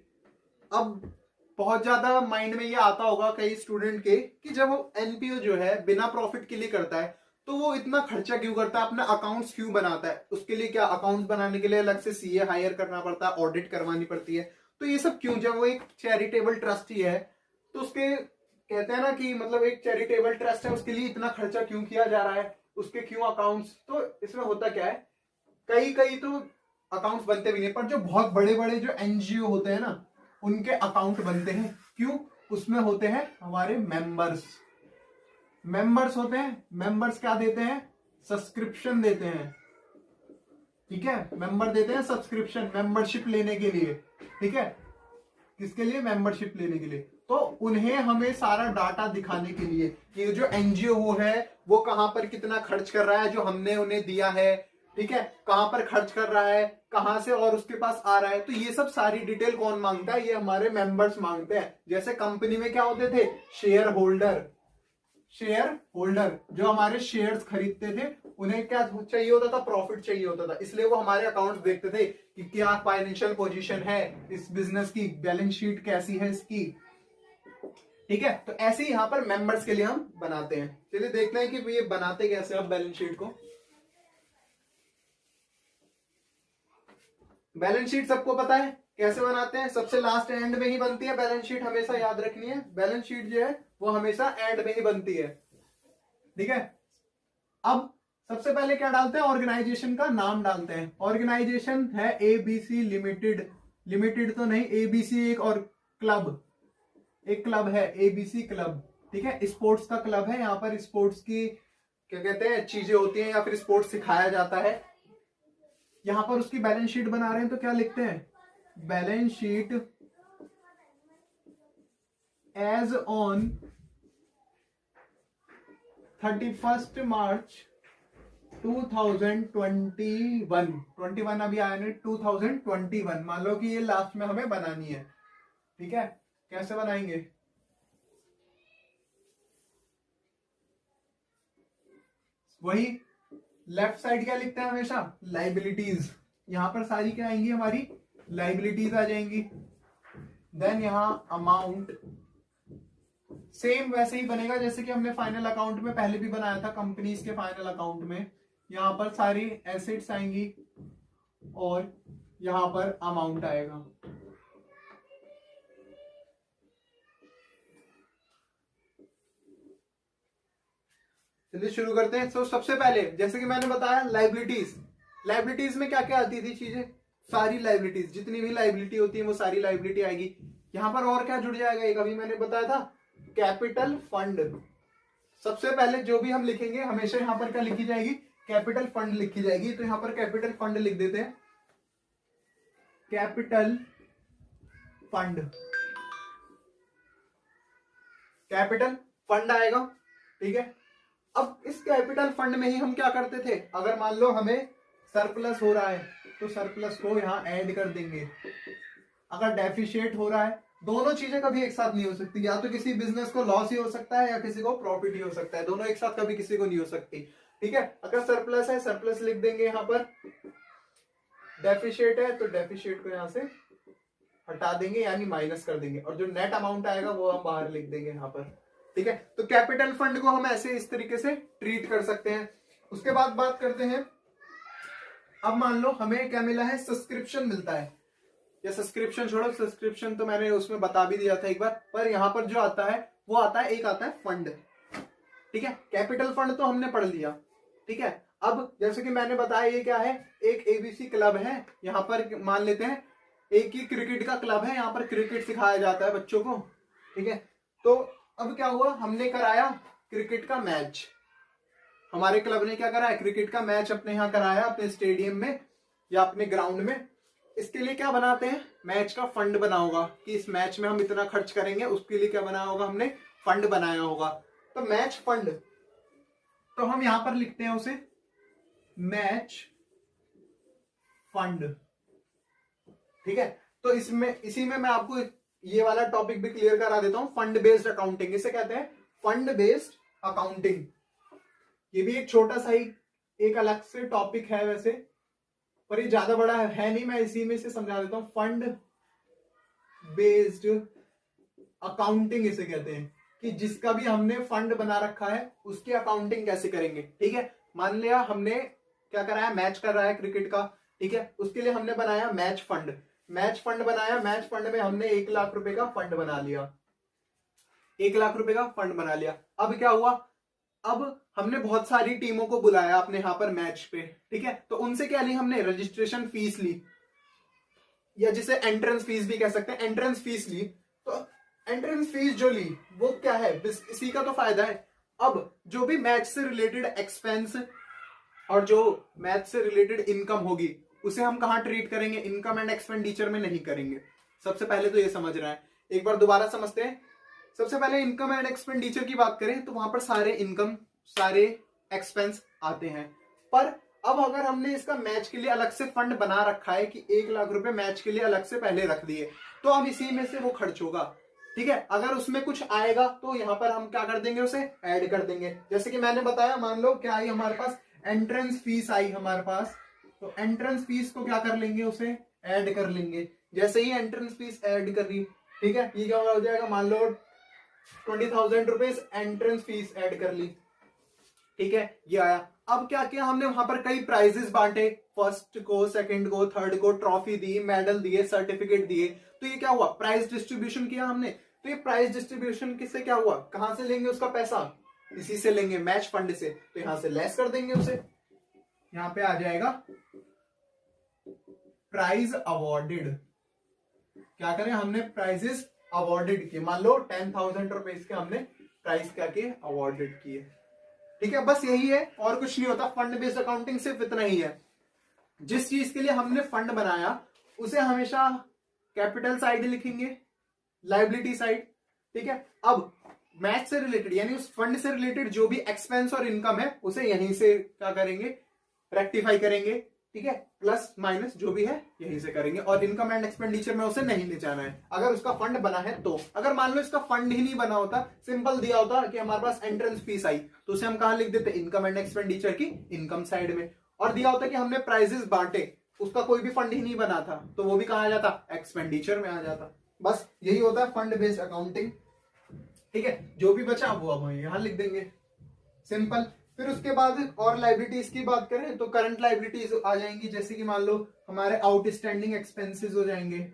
अब बहुत ज्यादा माइंड में ये आता होगा कई स्टूडेंट के कि जब वो एनपीओ जो है बिना प्रॉफिट के लिए करता है तो वो इतना खर्चा क्यों करता है, अपना अकाउंट्स क्यों बनाता है। उसके लिए क्या, अकाउंट्स बनाने के लिए अलग से सीए हायर करना पड़ता है, ऑडिट करवानी पड़ती है। तो ये सब क्यों, जब वो एक चैरिटेबल ट्रस्ट ही है तो उसके, कहते हैं ना कि मतलब एक चैरिटेबल ट्रस्ट है, उसके लिए इतना खर्चा क्यों किया जा रहा है, उसके क्यों अकाउंट्स। तो इसमें होता क्या है, कई कई तो अकाउंट्स बनते भी नहीं, पर जो बहुत बड़े बड़े जो एनजीओ होते हैं ना उनके अकाउंट बनते हैं। क्यों, उसमें होते हैं हमारे मेंबर्स। मेंबर्स होते हैं, मेंबर्स क्या देते हैं, सब्सक्रिप्शन देते हैं। ठीक है, मेंबर देते हैं सब्सक्रिप्शन, मेंबरशिप लेने के लिए। ठीक है, किसके लिए, मेंबरशिप लेने के लिए। तो उन्हें हमें सारा डाटा दिखाने के लिए कि जो एनजीओ है वो कहां पर कितना खर्च कर रहा है, जो हमने उन्हें दिया है। ठीक है, कहां पर खर्च कर रहा है, कहां से और उसके पास आ रहा है। तो ये सब सारी डिटेल कौन मांगता है, ये हमारे मेंबर्स मांगते हैं। जैसे कंपनी में क्या होते थे, शेयर होल्डर। शेयर होल्डर जो हमारे शेयर्स खरीदते थे, उन्हें क्या चाहिए होता था, प्रॉफिट चाहिए होता था। इसलिए वो हमारे अकाउंट्स देखते थे कि क्या फाइनेंशियल पोजीशन है इस बिजनेस की, बैलेंस शीट कैसी है इसकी। ठीक है, तो ऐसे ही यहां पर मेंबर्स के लिए हम बनाते हैं। चलिए देखते हैं कि ये बनाते कैसे अब बैलेंस शीट को। बैलेंस शीट सबको पता है कैसे बनाते हैं, सबसे लास्ट एंड में ही बनती है बैलेंस शीट, हमेशा याद रखनी है। बैलेंस शीट जो है वो हमेशा एंड में ही बनती है। ठीक है, अब सबसे पहले क्या डालते हैं, ऑर्गेनाइजेशन का नाम डालते हैं। ऑर्गेनाइजेशन है एबीसी लिमिटेड, लिमिटेड तो नहीं, एबीसी एक और क्लब, एक क्लब है एबीसी क्लब। ठीक है, स्पोर्ट्स का क्लब है, यहां पर स्पोर्ट्स की क्या कहते हैं चीजें होती हैं या फिर स्पोर्ट्स सिखाया जाता है। यहां पर उसकी बैलेंस शीट बना रहे हैं तो क्या लिखते हैं, बैलेंस शीट एज ऑन 31 मार्च 2021, 21 अभी आया नहीं, 2021 मान लो कि ये लास्ट में हमें बनानी है। ठीक है, कैसे बनाएंगे, वही लेफ्ट साइड क्या लिखते हैं हमेशा, लाइबिलिटीज। यहां पर सारी क्या आएंगी, हमारी लाइबिलिटीज आ जाएंगी। देन यहां अमाउंट सेम वैसे ही बनेगा जैसे कि हमने फाइनल अकाउंट में पहले भी बनाया था, कंपनीज के फाइनल अकाउंट में। यहां पर सारी एसेट्स आएंगी और यहां पर अमाउंट आएगा। चलिए शुरू करते हैं। तो सबसे पहले जैसे कि मैंने बताया लाइबिलिटीज, लाइबिलिटीज में क्या क्या आती थी चीजें, सारी लाइबिलिटीज, जितनी भी लाइबिलिटी होती है वो सारी लाइबिलिटी आएगी। यहां पर और क्या जुड़ जाएगा, एक अभी मैंने बताया था कैपिटल फंड। सबसे पहले जो भी हम लिखेंगे हमेशा यहां पर क्या लिखी जाएगी, कैपिटल फंड लिखी जाएगी। तो यहां पर कैपिटल फंड लिख देते हैं, कैपिटल फंड, कैपिटल फंड आएगा। ठीक है, अब इस कैपिटल फंड में ही हम क्या करते थे, अगर मान लो हमें सरप्लस हो रहा है तो सरप्लस को यहां ऐड कर देंगे। अगर डेफिशिएट हो रहा है, दोनों चीजें कभी एक साथ नहीं हो सकती, या तो किसी बिजनेस को लॉस ही हो सकता है या किसी को प्रॉफिट ही हो सकता है, दोनों एक साथ कभी किसी को नहीं हो सकती। ठीक है, अगर सरप्लस है सरप्लस लिख देंगे यहां पर, डेफिशिएट है तो डेफिशिएट को यहां से हटा देंगे यानी माइनस कर देंगे, और जो नेट अमाउंट आएगा वो हम बाहर लिख देंगे यहां पर। ठीक है, तो कैपिटल फंड को हम ऐसे इस तरीके से ट्रीट कर सकते हैं। उसके बाद बात करते हैं, अब मान लो हमें क्या मिला है, सब्सक्रिप्शन मिलता है, या सब्सक्रिप्शन छोड़ो, सब्सक्रिप्शन तो मैंने उसमें बता भी दिया था एक बार, पर यहां पर जो आता है वो आता है, एक आता है फंड। ठीक है, कैपिटल फंड तो हमने पढ़ लिया। ठीक है, अब जैसे कि मैंने बताया ये क्या है, एक एबीसी क्लब है, यहां पर मान लेते हैं एक ही क्रिकेट का क्लब है, यहां पर क्रिकेट सिखाया जाता है बच्चों को। ठीक है, तो अब क्या हुआ, हमने कराया क्रिकेट का मैच, हमारे क्लब ने क्या कराया, क्रिकेट का मैच अपने यहाँ कराया, अपने स्टेडियम में या अपने ग्राउंड में। इसके लिए क्या बनाते हैं, मैच का फंड बना होगा कि इस मैच में हम इतना खर्च करेंगे, उसके लिए क्या बनाया होगा, हमने फंड बनाया होगा। तो मैच फंड, तो हम यहां पर लिखते हैं उसे मैच फंड। ठीक है, तो इसमें इसी में मैं आपको ये वाला टॉपिक भी क्लियर करा देता हूं, फंड बेस्ड अकाउंटिंग, इसे कहते हैं फंड बेस्ड अकाउंटिंग। ये भी एक छोटा सा ही एक अलग से टॉपिक है वैसे, पर ये ज्यादा बड़ा है नहीं, मैं इसी में से समझा देता हूं। फंड बेस्ड अकाउंटिंग इसे कहते हैं, कि जिसका भी हमने फंड बना रखा है उसकी अकाउंटिंग कैसे करेंगे। ठीक है, मान लिया हमने क्या कराया, मैच कर रहा है क्रिकेट का। ठीक है, उसके लिए हमने बनाया मैच फंड, मैच फंड बनाया, मैच फंड में हमने 1 लाख रुपए का फंड बना लिया, 1 लाख रुपए का फंड बना लिया। अब क्या हुआ, अब हमने बहुत सारी टीमों को बुलाया अपने यहां पर मैच पे। ठीक है, तो उनसे क्या ली हमने, रजिस्ट्रेशन फीस ली, या जिसे एंट्रेंस फीस भी कह सकते हैं, एंट्रेंस फीस ली। तो एंट्रेंस फीस जो ली वो क्या है, इसी का तो फायदा है। अब जो भी मैच से रिलेटेड एक्सपेंस और जो मैच से रिलेटेड इनकम होगी उसे हम कहां ट्रीट करेंगे, इनकम एंड एक्सपेंडिचर में नहीं करेंगे। सबसे पहले तो ये समझ रहे हैं, एक बार दोबारा समझते हैं। सबसे पहले इनकम एंड एक्सपेंडिचर की बात करें तो वहां पर सारे इनकम सारे एक्सपेंस आते हैं, पर अब अगर हमने इसका मैच के लिए अलग से फंड बना रखा है कि 1 लाख रुपए मैच के लिए अलग से पहले रख दिए, तो अब इसी में से वो खर्च होगा। ठीक है, अगर उसमें कुछ आएगा तो यहां पर हम क्या कर देंगे, उसे ऐड कर देंगे। जैसे कि मैंने बताया, मान लो क्या आई हमारे पास, एंट्रेंस फीस आई हमारे पास, तो एंट्रेंस फीस को क्या कर लेंगे, उसे ऐड कर लेंगे। जैसे ही एंट्रेंस फीस ऐड कर ली, ठीक है, ये क्या हो जाएगा, मान लो 20,000 रुपीज एंट्रेंस फीस ऐड कर ली। ठीक है, ये आया। अब क्या किया हमने, वहां पर कई प्राइजेस बांटे, फर्स्ट को, सेकंड को, थर्ड को, ट्रॉफी दी, मेडल दिए, सर्टिफिकेट दिए। तो ये क्या हुआ, प्राइज डिस्ट्रीब्यूशन किया हमने। तो ये प्राइज डिस्ट्रीब्यूशन किससे क्या हुआ, कहां से लेंगे उसका पैसा, इसी से लेंगे, मैच फंड से। तो यहां से लेस कर देंगे उसे, यहां पे आ जाएगा प्राइज अवॉर्डेड। क्या करें, हमने प्राइजेस अवॉर्डेड किए, मान लो 10,000 रुपीज के हमने प्राइज क्या किए, अवॉर्डेड किए। ठीक है, बस यही है और कुछ नहीं होता। फंड बेस्ड अकाउंटिंग सिर्फ इतना ही है, जिस चीज के लिए हमने फंड बनाया उसे हमेशा कैपिटल साइड लिखेंगे, लाइबिलिटी साइड। ठीक है, अब मैच से रिलेटेड यानी उस फंड से रिलेटेड जो भी एक्सपेंस और इनकम है उसे यहीं से क्या करेंगे, रेक्टिफाई करेंगे। ठीक है, प्लस माइनस जो भी है यहीं से करेंगे, और इनकम एंड एक्सपेंडिचर में उसे नहीं ले जाना है अगर उसका फंड बना है तो। अगर मान लो इसका फंड ही नहीं बना होता, सिंपल दिया होता कि हमारे पास एंट्रेंस फीस आई, तो उसे हम कहां लिख देते, इनकम एंड एक्सपेंडिचर की इनकम साइड में, और दिया होता कि हमने प्राइजेस बांटे, उसका कोई भी फंड ही नहीं बना था, तो वो भी कहां आ जाता, एक्सपेंडिचर में आ जाता। बस यही होता है फंड बेस्ड अकाउंटिंग। ठीक है, जो भी बचा वो अब हम यहाँ लिख देंगे, सिंपल। फिर उसके बाद और लाइबिलिटीज की बात करें तो करंट लाइबिलिटीज आ जाएंगी, जैसे कि मान लो हमारे आउटस्टैंडिंग एक्सपेंसेस हो जाएंगे।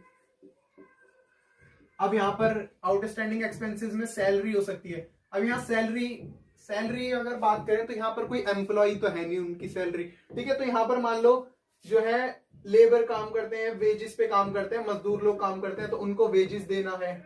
अब यहाँ पर आउटस्टैंडिंग एक्सपेंसेस में सैलरी हो सकती है। अब यहाँ सैलरी अगर बात करें तो यहाँ पर कोई एम्प्लॉय तो है नहीं, उनकी सैलरी, ठीक है। तो यहाँ पर मान लो जो है लेबर काम करते हैं, वेजेस पे काम करते हैं, मजदूर लोग काम करते हैं, तो उनको वेजेस देना है,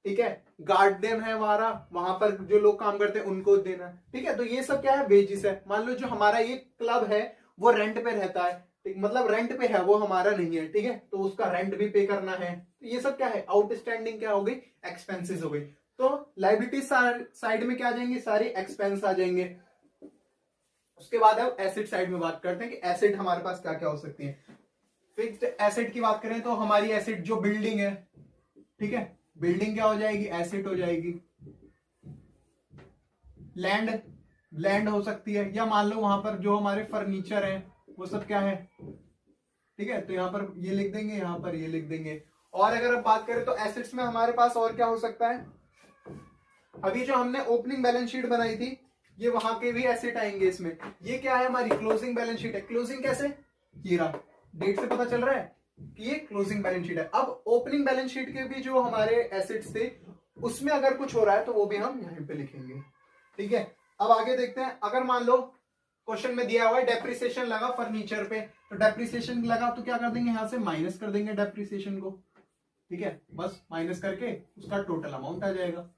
ठीक है। गार्डन है हमारा, वहां पर जो लोग काम करते हैं उनको देना है, ठीक है। तो ये सब क्या है, वेजेस है। मान लो जो हमारा ये क्लब है वो रेंट पे रहता है, ठीक, मतलब रेंट पे है, वो हमारा नहीं है, ठीक है, तो उसका रेंट भी पे करना है। तो ये सब क्या है, आउटस्टैंडिंग क्या हो गई, एक्सपेंसेस हो गई। तो लाइबिलिटी साइड में क्या आ जाएंगे, सारी एक्सपेंस आ जाएंगे। उसके बाद अब एसेट साइड में बात करते हैं कि एसेट हमारे पास क्या क्या हो सकती है। फिक्स्ड एसेट की बात करें तो हमारी एसेट जो बिल्डिंग है, ठीक है, बिल्डिंग क्या हो जाएगी, एसेट हो जाएगी। लैंड हो सकती है, या मान लो वहां पर जो हमारे फर्नीचर है वो सब क्या है, ठीक है। तो यहाँ पर ये लिख देंगे, यहाँ पर ये लिख देंगे। और अगर अब बात करें तो एसेट्स में हमारे पास और क्या हो सकता है, अभी जो हमने ओपनिंग बैलेंस शीट बनाई थी ये वहां के भी एसेट आएंगे इसमें। ये क्या है, हमारी क्लोजिंग बैलेंस शीट है। क्लोजिंग कैसे, ये रहा, डेट से पता चल रहा है कि ये क्लोजिंग बैलेंस शीट है। अब ओपनिंग बैलेंस शीट के भी जो हमारे एसेट्स थे उसमें अगर कुछ हो रहा है तो वो भी हम यहीं पे लिखेंगे, ठीक है। अब आगे देखते हैं, अगर मान लो क्वेश्चन में दिया हुआ है डेप्रिसिएशन लगा फर्नीचर पे, तो डेप्रिसिएशन लगा तो क्या कर देंगे, यहां से माइनस कर देंगे डेप्रिसिएशन को, ठीक है। बस माइनस करके उसका टोटल अमाउंट आ जाएगा,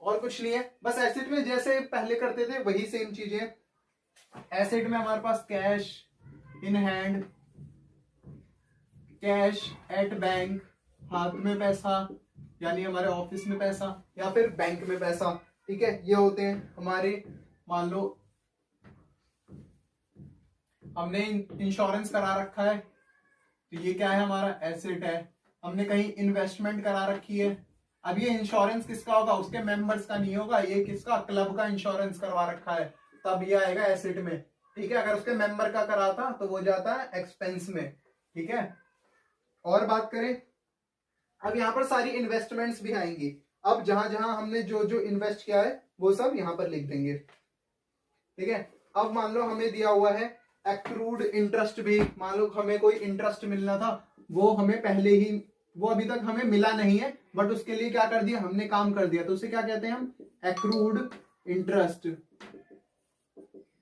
और कुछ नहीं है। बस एसेट में जैसे पहले करते थे वही सेम चीजें। एसेट में हमारे पास cash in hand, cash at bank, हाथ में पैसा यानी हमारे ऑफिस में पैसा, या फिर बैंक में पैसा, ठीक है, ये होते हैं हमारे। मान लो हमने इंश्योरेंस करा रखा है तो ये क्या है, हमारा एसेट है। हमने कहीं इन्वेस्टमेंट करा रखी है, अब ये इंश्योरेंस किसका होगा, उसके मेंबर्स का नहीं होगा, ये किसका, क्लब का इंश्योरेंस करवा रखा है, तब ये आएगा एसेट में, ठीक है। अगर उसके मेंबर का कराता तो वो जाता है एक्सपेंस में, ठीक है। और बात करें, अब यहाँ पर सारी इन्वेस्टमेंट्स भी आएंगी। अब जहां जहां हमने जो जो इन्वेस्ट किया है वो सब यहाँ पर लिख देंगे, ठीक है। अब मान लो हमें दिया हुआ है एक्रूड इंटरेस्ट भी, मान लो हमें कोई इंटरेस्ट मिलना था, वो हमें पहले ही, वो अभी तक हमें मिला नहीं है, बट उसके लिए क्या कर दिया हमने, काम कर दिया, तो उसे क्या कहते हैं हम, एक्रूड इंटरेस्ट,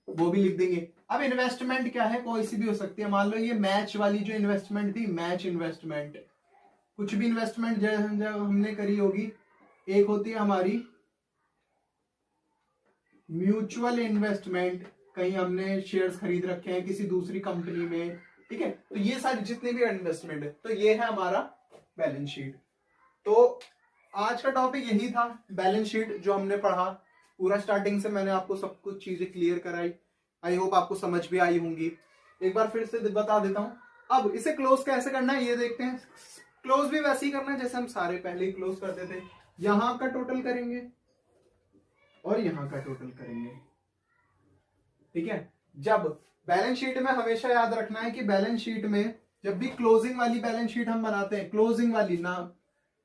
वो भी लिख देंगे। अब इन्वेस्टमेंट क्या है, कोई सी भी हो सकती है। मान लो ये मैच वाली जो इन्वेस्टमेंट थी, मैच इन्वेस्टमेंट, कुछ भी इन्वेस्टमेंट जब हमने करी होगी, एक होती है हमारी म्यूचुअल इन्वेस्टमेंट, कहीं हमने शेयर्स खरीद रखे हैं किसी दूसरी कंपनी में, ठीक है। तो ये सारी जितने भी इन्वेस्टमेंट है, तो ये है हमारा बैलेंस शीट। तो आज का टॉपिक यही था, बैलेंस शीट जो हमने पढ़ा पूरा, स्टार्टिंग से मैंने आपको सब कुछ चीजें क्लियर कराई। आई होप आपको समझ भी आई होंगी। एक बार फिर से बता देता हूं। अब इसे क्लोज कैसे करना है ये देखते हैं। क्लोज भी वैसे ही करना है जैसे हम सारे पहले ही क्लोज करते थे, यहां का टोटल करेंगे और यहां का टोटल करेंगे, ठीक है। जब बैलेंस शीट में हमेशा याद रखना है कि बैलेंस शीट में जब भी क्लोजिंग वाली बैलेंस शीट हम बनाते हैं, क्लोजिंग वाली ना,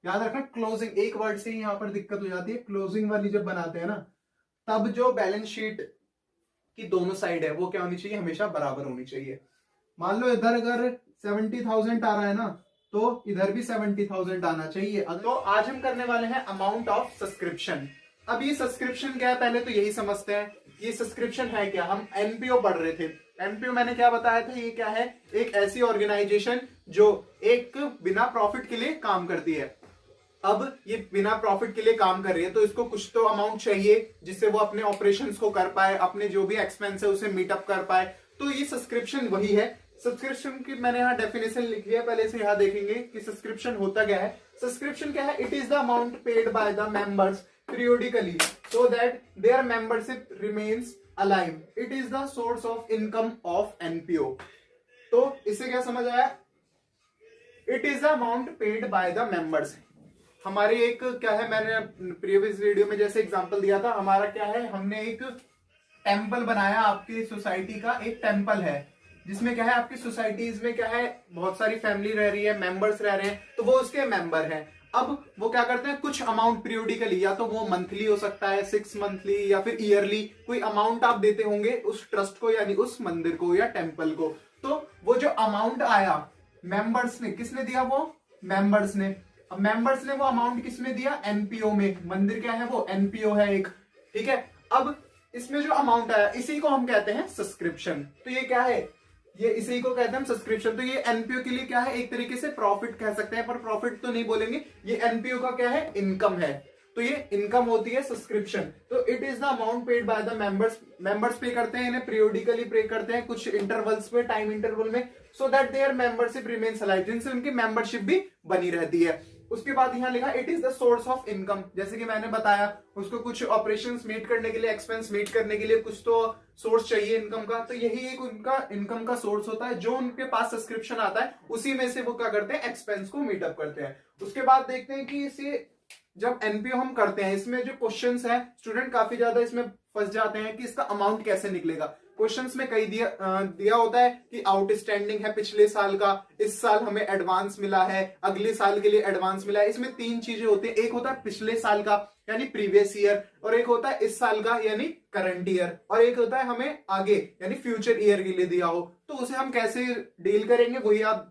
याद रखना क्लोजिंग एक वर्ड से ही यहां पर दिक्कत हो जाती है। क्लोजिंग वाली जब बनाते हैं ना, तब जो बैलेंस शीट की दोनों साइड है वो क्या होनी चाहिए, हमेशा बराबर होनी चाहिए। मान लो इधर अगर 70,000 आ रहा है ना, तो इधर भी 70,000 आना चाहिए। तो आज हम करने वाले हैं अमाउंट ऑफ सब्सक्रिप्शन। अब ये सब्सक्रिप्शन क्या है, पहले तो यही समझते हैं। ये सब्सक्रिप्शन है क्या, हम एनपीओ पढ़ रहे थे। एनपीओ मैंने क्या बताया था, ये क्या है, एक ऐसी ऑर्गेनाइजेशन जो एक बिना प्रॉफिट के लिए काम करती है। अब ये बिना प्रॉफिट के लिए काम कर रही है, तो इसको कुछ तो अमाउंट चाहिए जिससे वो अपने ऑपरेशंस को कर पाए, अपने जो भी एक्सपेंस है उसे मीटअप कर पाए। तो ये सब्सक्रिप्शन वही है। सब्सक्रिप्शन की मैंने यहाँ डेफिनेशन लिखी है, पहले से यहाँ देखेंगे कि सब्सक्रिप्शन होता क्या है। सब्सक्रिप्शन क्या है, it is the amount paid by the members periodically so that their membership remains alive. It is the source of income of NPO. तो इससे क्या समझ आया, it is the amount paid by the members. हमारे एक क्या है, मैंने प्रीवियस वीडियो में जैसे एग्जांपल दिया था, हमारा क्या है, हमने एक टेंपल बनाया, आपकी सोसाइटी का एक टेंपल है जिसमें क्या है, आपकी सोसाइटीज में क्या है, बहुत सारी फैमिली रह रही है, मेंबर्स रह रहे हैं, तो वो उसके मेंबर हैं। अब वो क्या करते हैं, कुछ अमाउंट पीरियोडिकली, या तो वो मंथली हो सकता है, 6 मंथली या फिर ईयरली, कोई अमाउंट आप देते होंगे उस ट्रस्ट को यानी उस मंदिर को या टेम्पल को। तो वो जो अमाउंट आया मेंबर्स ने, किसने दिया, वो मेंबर्स ने। अब मेंबर्स ने वो अमाउंट किसमें दिया, एनपीओ में। मंदिर क्या है, वो एनपीओ है एक, ठीक है। अब इसमें जो अमाउंट आया इसी को हम कहते हैं सब्सक्रिप्शन। तो ये क्या है, ये इसी को कहते हैं हम सब्सक्रिप्शन। तो ये एनपीओ के लिए क्या है, एक तरीके से प्रॉफिट कह सकते हैं, पर प्रॉफिट तो नहीं बोलेंगे, ये एनपीओ का क्या है, इनकम है। तो ये इनकम होती है सब्सक्रिप्शन। तो it is the amount paid by the members. Members पे करते हैं, इन्हें पीरियोडिकली पे करते हैं कुछ इंटरवल्स पे, टाइम इंटरवल में, so that their membership remains alive, जिनसे उनकी मेंबरशिप भी बनी रहती है। उसके बाद यहां लिखा it is the source of income. जैसे कि मैंने बताया, उसको कुछ ऑपरेशंस मीट करने के लिए, एक्सपेंस मीट करने के लिए कुछ तो सोर्स चाहिए इनकम का, तो यही एक उनका इनकम का सोर्स होता है। जो उनके पास सब्सक्रिप्शन आता है उसी में से वो क्या करते हैं, एक्सपेंस को मीटअप करते हैं। उसके बाद देखते हैं कि इसे जब एनपीओ हम करते हैं, इसमें जो क्वेश्चंस है, स्टूडेंट काफी ज्यादा इसमें फंस जाते हैं कि इसका अमाउंट कैसे निकलेगा। क्वेश्चंस में कई दिया होता है कि आउटस्टैंडिंग है पिछले साल का, इस साल हमें एडवांस मिला है, अगले साल के लिए एडवांस मिला है। इसमें 3 चीजें होती है, एक होता है पिछले साल का यानी प्रीवियस ईयर, और एक होता है इस साल का यानी करंट ईयर, और एक होता है हमें आगे यानी फ्यूचर ईयर के लिए दिया हो। तो उसे हम कैसे डील करेंगे वही आप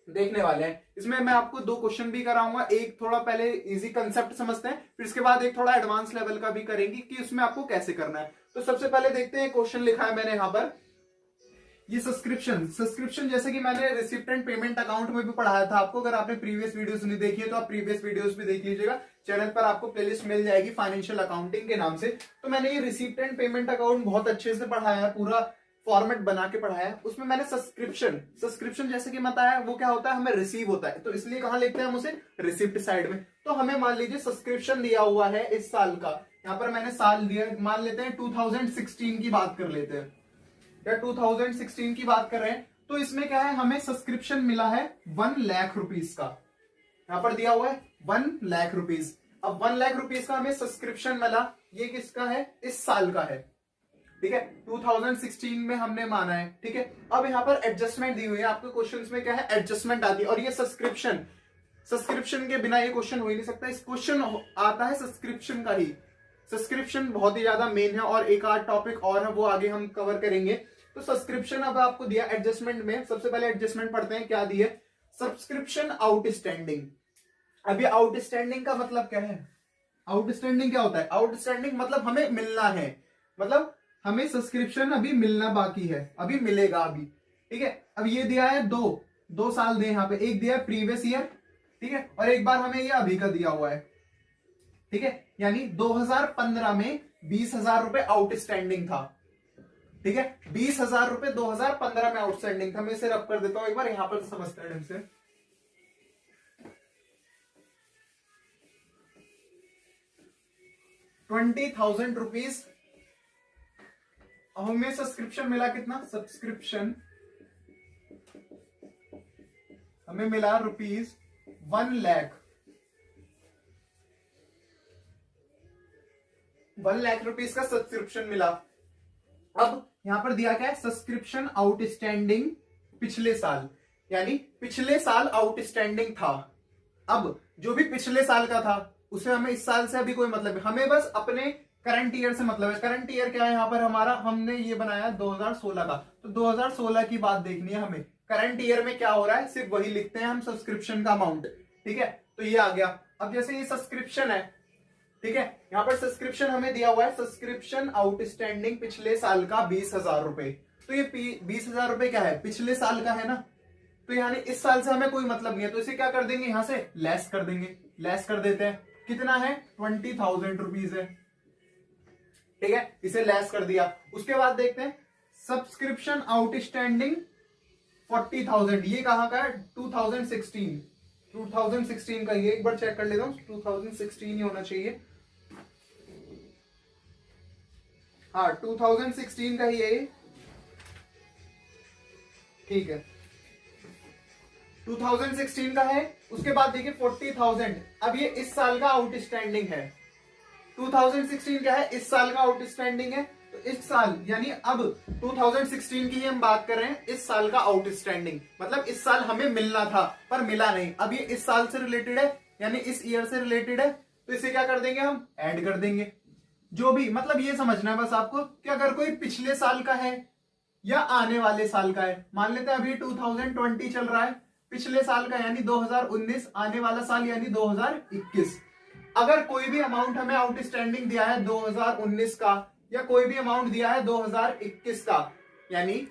देखने वाले हैं। इसमें मैं आपको 2 क्वेश्चन भी कराऊंगा, एक थोड़ा पहले इजी कंसेप्ट समझते हैं, फिर इसके बाद एक थोड़ा एडवांस लेवल का भी करेंगे कि उसमें आपको कैसे करना है। तो सबसे पहले देखते हैं, क्वेश्चन लिखा है मैंने यहां पर, ये सब्सक्रिप्शन जैसे कि मैंने रिसिप्ट एंड पेमेंट अकाउंट में भी पढ़ाया था आपको। अगर आपने प्रीवियस वीडियोस नहीं देखी है तो आप प्रीवियस वीडियोस भी देख लीजिएगा, चैनल पर आपको प्लेलिस्ट मिल जाएगी फाइनेंशियल अकाउंटिंग के नाम से। तो मैंने ये रिसिप्ट एंड पेमेंट अकाउंट बहुत अच्छे से पढ़ाया है, पूरा फॉर्मेट बना के पढ़ाया है। उसमें मैंने सब्सक्रिप्शन जैसे कि बताया, वो क्या होता है, हमें रिसीव होता है, तो इसलिए कहां लिखते हैं हम उसे, रिसिप्ट साइड में। तो हमें मान लीजिए सब्सक्रिप्शन दिया हुआ है इस साल का, यहां पर मैंने साल दिया, मान लेते हैं 2016 की बात कर लेते हैं, या 2016 की बात कर रहे हैं। तो इसमें क्या है, हमें सब्सक्रिप्शन मिला है 1 लाख रुपीज का, यहां पर दिया हुआ है 1 लाख रुपीज। अब 1 लाख रुपीज का हमें सब्सक्रिप्शन मिला, ये किसका है, इस साल का है, ठीक है, 2016 में हमने माना है, ठीक है। अब यहाँ पर एडजस्टमेंट दी हुई है, आपके क्वेश्चंस में क्या है, एडजस्टमेंट आती है। और ये सब्सक्रिप्शन के बिना ये क्वेश्चन हो ही नहीं सकता, इस क्वेश्चन आता है सब्सक्रिप्शन का ही। सब्सक्रिप्शन बहुत ही ज्यादा मेन है, और एक आध टॉपिक और है वो आगे हम कवर करेंगे। तो सब्सक्रिप्शन अब आपको दिया एडजस्टमेंट में, सबसे पहले एडजस्टमेंट पढ़ते हैं क्या दिए, सब्सक्रिप्शन आउटस्टैंडिंग। अब ये आउटस्टैंडिंग का मतलब क्या है, आउटस्टैंडिंग क्या होता है, आउटस्टैंडिंग मतलब हमें मिलना है, मतलब हमें सब्सक्रिप्शन अभी मिलना बाकी है, अभी मिलेगा अभी, ठीक है। अब ये दिया है 2 साल दे यहाँ पे, एक दिया है प्रीवियस ईयर, ठीक है, और एक बार हमें ये अभी का दिया हुआ है, ठीक है। यानी 2015 में 20,000 रुपए आउटस्टैंडिंग था, ठीक है, 20,000 रुपए 2015 में आउटस्टैंडिंग था। मैं इसे रब कर देता हूं एक बार, यहां पर समझते हैं ढंग से। 20,000 रुपीज हमें सब्सक्रिप्शन मिला, कितना सब्सक्रिप्शन हमें मिला रुपीज 1 लाख, 1 लाख रुपीज का सब्सक्रिप्शन मिला। अब यहां पर दिया क्या है, सब्सक्रिप्शन आउटस्टैंडिंग पिछले साल, यानी पिछले साल आउटस्टैंडिंग था। अब जो भी पिछले साल का था उसे हमें इस साल से अभी कोई मतलब है, हमें बस अपने करंट ईयर से मतलब है। करंट ईयर क्या है, यहां पर हमारा हमने ये बनाया 2016 का, तो 2016 की बात देखनी है हमें। करंट ईयर में क्या हो रहा है, सिर्फ वही लिखते हैं हम, सब्सक्रिप्शन का अमाउंट, ठीक है। तो ये आ गया। अब जैसे ये सब्सक्रिप्शन है, ठीक है, यहां पर सब्सक्रिप्शन हमें दिया हुआ है, सब्सक्रिप्शन आउटस्टैंडिंग पिछले साल का 20,000 रुपए। तो ये 20,000 रुपए क्या है, पिछले साल का है ना, तो यानी इस साल से हमें कोई मतलब नहीं है, तो इसे क्या कर देंगे, यहां से लेस कर देंगे, लेस कर देते हैं। कितना है, 20,000 रुपीज है, ठीक है, इसे लेस कर दिया। उसके बाद देखते हैं सब्सक्रिप्शन आउटस्टैंडिंग 40,000, ये कहां का है, 2016 का, ये एक बार चेक कर लेता हूं, 2016 ही होना चाहिए, हाँ 2016 का ही है ये, ठीक है, 2016 का है। उसके बाद देखिए 40,000, अब ये इस साल का आउटस्टैंडिंग है, 2016 क्या है, इस साल का आउटस्टैंडिंग है, तो इस साल यानी अब 2016 की हम बात कर रहे हैं, इस साल का आउटस्टैंडिंग मतलब इस साल हमें मिलना था पर मिला नहीं, अब ये इस साल से रिलेटेड है, यानी इस ईयर से रिलेटेड है, तो इसे क्या कर देंगे हम, ऐड कर देंगे। जो भी मतलब ये समझना है बस आपको कि अगर कोई पिछले साल का है या आने वाले साल का है, मान लेते हैं अभी 2020 चल रहा है, पिछले साल का यानी 2019, आने वाला साल यानी 2021, अगर कोई भी अमाउंट हमें आउटस्टैंडिंग दिया है 2019 का या कोई भी अमाउंट दिया है 2021 का, यानी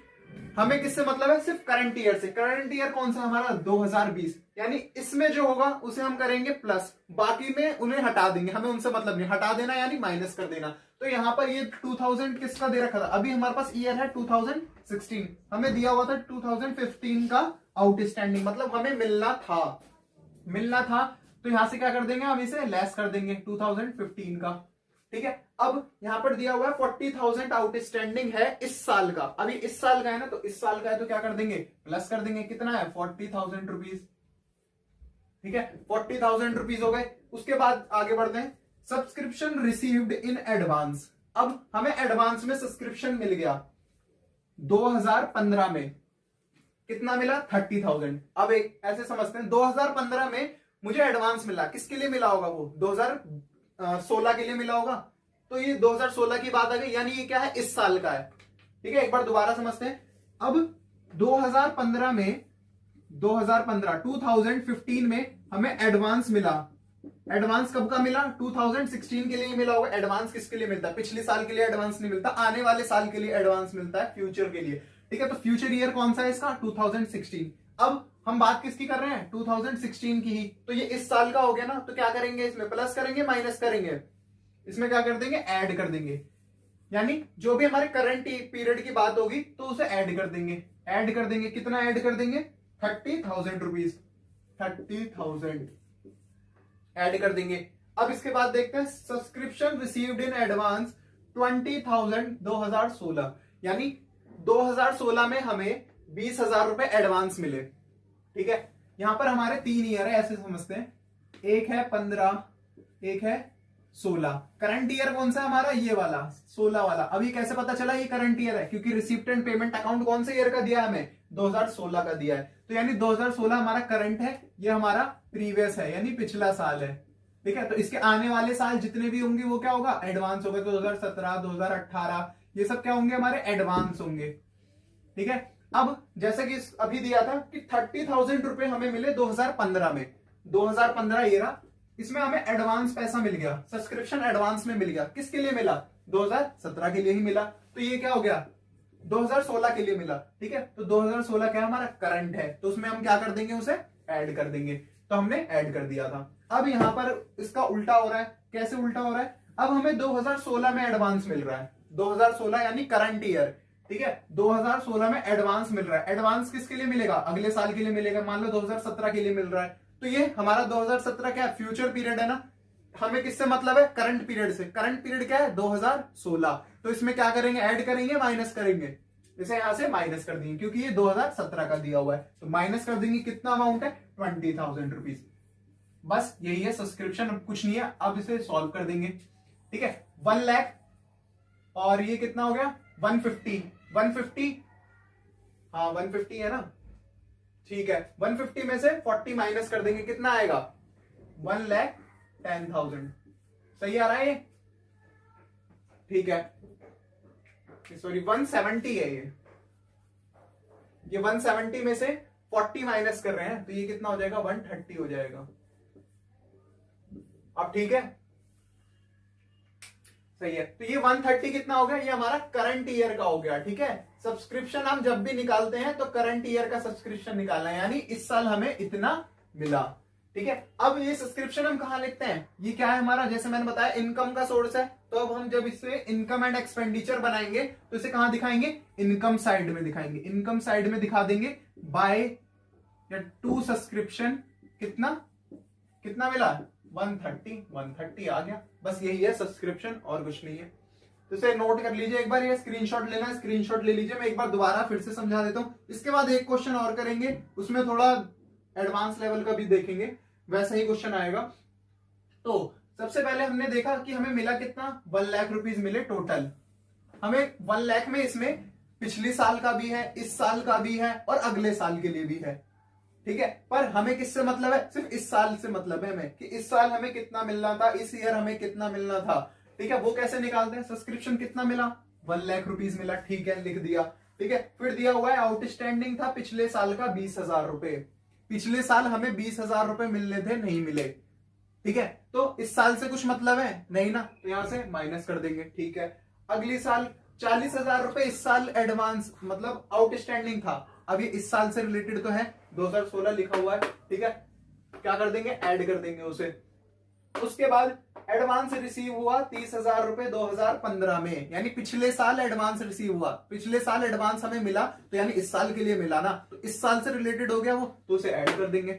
हमें किससे मतलब है, सिर्फ करंट ईयर से। करंट ईयर कौन सा हमारा, 2020, यानी इसमें जो होगा उसे हम करेंगे प्लस, बाकी में उन्हें हटा देंगे, हमें उनसे मतलब नहीं, हटा देना यानी माइनस कर देना। तो यहां पर ये 2000 किसका दे रखा था, अभी हमारे पास ईयर है 2016, हमें दिया हुआ था 2015 का आउटस्टैंडिंग, मतलब हमें मिलना था। तो यहां से क्या कर देंगे, हम इसे लेस कर देंगे 2015 का, ठीक है। अब यहां पर दिया हुआ है 40,000 आउटस्टैंडिंग है इस साल का, अभी इस साल का है ना, तो इस साल का है तो क्या कर देंगे, प्लस कर देंगे, कितना है 40,000 रुपीज, ठीक है, 40,000 रुपीज हो गए। उसके बाद आगे बढ़ते हैं, सब्सक्रिप्शन रिसीव्ड इन एडवांस। अब हमें एडवांस में सब्सक्रिप्शन मिल गया 2015 में, कितना मिला 30,000। अब एक ऐसे समझते हैं 2015 में मुझे एडवांस मिला, किसके लिए मिला होगा, वो 2016 के लिए मिला होगा, तो ये 2016 की बात आ गई, यानी ये क्या है, इस साल का है, ठीक है। एक बार दोबारा समझते हैं, अब 2015 में 2015 में हमें एडवांस मिला, एडवांस कब का मिला, 2016 के लिए मिला होगा। एडवांस किसके लिए मिलता है, पिछले साल के लिए एडवांस नहीं मिलता, आने वाले साल के लिए एडवांस मिलता है, फ्यूचर के लिए, ठीक है। तो फ्यूचर ईयर कौन सा है इसका, 2016। अब हम बात किसकी कर रहे हैं, 2016 की ही, तो ये इस साल का हो गया ना, तो क्या करेंगे, इसमें प्लस करेंगे माइनस करेंगे, इसमें क्या कर देंगे, ऐड कर देंगे, यानी जो भी हमारे करंट पीरियड की बात होगी तो उसे ऐड कर देंगे, कितना ऐड कर देंगे, 30,000 रुपीज, 30,000 ऐड कर देंगे। अब इसके बाद देखते हैं, सब्सक्रिप्शन रिसीव्ड इन एडवांस 20,000 2016, यानी 2016 में हमें 20,000 रुपए एडवांस मिले, ठीक है। यहां पर हमारे 3 ईयर है, ऐसे समझते हैं, एक है 15, एक है 16। करंट ईयर कौन सा है हमारा, ये वाला 16 वाला। अभी कैसे पता चला ये करंट ईयर है, क्योंकि रिसिप्ट एंड पेमेंट अकाउंट कौन से ईयर का दिया है हमें, 2016 का दिया है, तो यानी 2016 हमारा करंट है, ये हमारा प्रीवियस है, यानी पिछला साल है, ठीक है। तो इसके आने वाले साल जितने भी होंगे वो क्या होगा, एडवांस होगा। 2017, 2018 ये सब क्या होंगे, हमारे एडवांस होंगे, ठीक है। अब जैसे कि अभी दिया था कि 30,000 रुपए हमें मिले 2015 में, 2015 ये रहा, इसमें हमें एडवांस पैसा मिल गया, सब्सक्रिप्शन एडवांस में मिल गया, किसके लिए मिला, 2017 के लिए ही मिला, तो ये क्या हो गया, 2016 के लिए मिला, ठीक है। तो 2016 क्या हमारा करंट है, तो उसमें हम क्या कर देंगे, उसे ऐड कर देंगे, तो हमने ऐड कर दिया था। अब यहां पर इसका उल्टा हो रहा है, कैसे उल्टा हो रहा है, अब हमें 2016 में एडवांस मिल रहा है, 2016 यानी करंट ईयर, ठीक है, 2016 में एडवांस मिल रहा है। एडवांस किसके लिए मिलेगा, अगले साल के लिए मिलेगा, मान लो 2017 के लिए मिल रहा है, तो ये हमारा 2017 क्या है, फ्यूचर पीरियड है ना, हमें किससे मतलब है, करंट पीरियड से। करंट पीरियड क्या है, 2016, तो इसमें क्या करेंगे, ऐड करेंगे माइनस करेंगे, इसे यहां से माइनस कर देंगे, क्योंकि ये 2017 का दिया हुआ है, तो माइनस कर देंगे, कितना अमाउंट है, 20,000 रुपीज। बस यही है सब्सक्रिप्शन, अब कुछ नहीं है। अब इसे सॉल्व कर देंगे, ठीक है, 1 लाख और ये कितना हो गया, 150, हाँ 150 है ना, ठीक है। 150 में से 40 माइनस कर देंगे, कितना आएगा, 1,10,000। सही आ रहा है ये, ठीक है, सॉरी 170 है ये 170 में से 40 माइनस कर रहे हैं, तो ये कितना हो जाएगा, 130 हो जाएगा। अब ठीक है, सही है। तो ये 130 कितना हो गया, ये हमारा करंट ईयर का हो गया, ठीक है। सब्सक्रिप्शन हम जब भी निकालते हैं तो करंट ईयर का सब्सक्रिप्शन निकालना है, यानी इस साल हमें इतना मिला, ठीक है। अब ये सब्सक्रिप्शन हम कहां लिखते हैं, ये क्या है हमारा, जैसे मैंने बताया इनकम का सोर्स है, तो अब हम जब इसे इनकम एंड एक्सपेंडिचर बनाएंगे तो इसे कहां दिखाएंगे, इनकम साइड में दिखाएंगे, इनकम साइड में दिखा देंगे बाय या टू सब्सक्रिप्शन, कितना कितना मिला, 130 आ गया। बस यही है सब्सक्रिप्शन, और कुछ नहीं है। तो इसे नोट कर लीजिए एक बार, ये स्क्रीनशॉट लेना है, स्क्रीनशॉट ले लीजिए। मैं एक बार दोबारा फिर से समझा देता हूं, इसके बाद एक क्वेश्चन और करेंगे, उसमें थोड़ा एडवांस लेवल का भी देखेंगे, वैसा ही क्वेश्चन आएगा। तो सबसे पहले हमने देखा कि हमें मिला कितना, 1 लाख रुपीज मिले टोटल। हमें 1 लाख में इसमें पिछले साल का भी है, इस साल का भी है और अगले साल के लिए भी है, ठीक है, पर हमें किससे मतलब है, सिर्फ इस साल से मतलब है हमें कि इस साल हमें कितना मिलना था, इस ईयर हमें कितना मिलना था। ठीक है, वो कैसे निकालते हैं, सब्सक्रिप्शन कितना मिला, 1 लाख रुपीज मिला, ठीक है लिख दिया। ठीक है, फिर दिया हुआ है आउटस्टैंडिंग था पिछले साल का 20,000 रुपए, पिछले साल हमें 20,000 रुपए मिलने थे, नहीं मिले। ठीक है, तो इस साल से कुछ मतलब है नहीं ना, तो यहां से माइनस कर देंगे। ठीक है, अगली साल 40,000 रुपए इस साल एडवांस मतलब आउटस्टैंडिंग था, अब ये इस साल से रिलेटेड तो है, 2016 लिखा हुआ है। ठीक है, क्या कर देंगे, ऐड कर देंगे उसे। उसके बाद एडवांस रिसीव हुआ 30,000 रुपए 2015 में, यानी पिछले साल एडवांस रिसीव हुआ, पिछले साल एडवांस हमें मिला, तो यानी इस साल के लिए मिला ना, तो इस साल से रिलेटेड हो गया वो, तो उसे ऐड कर देंगे।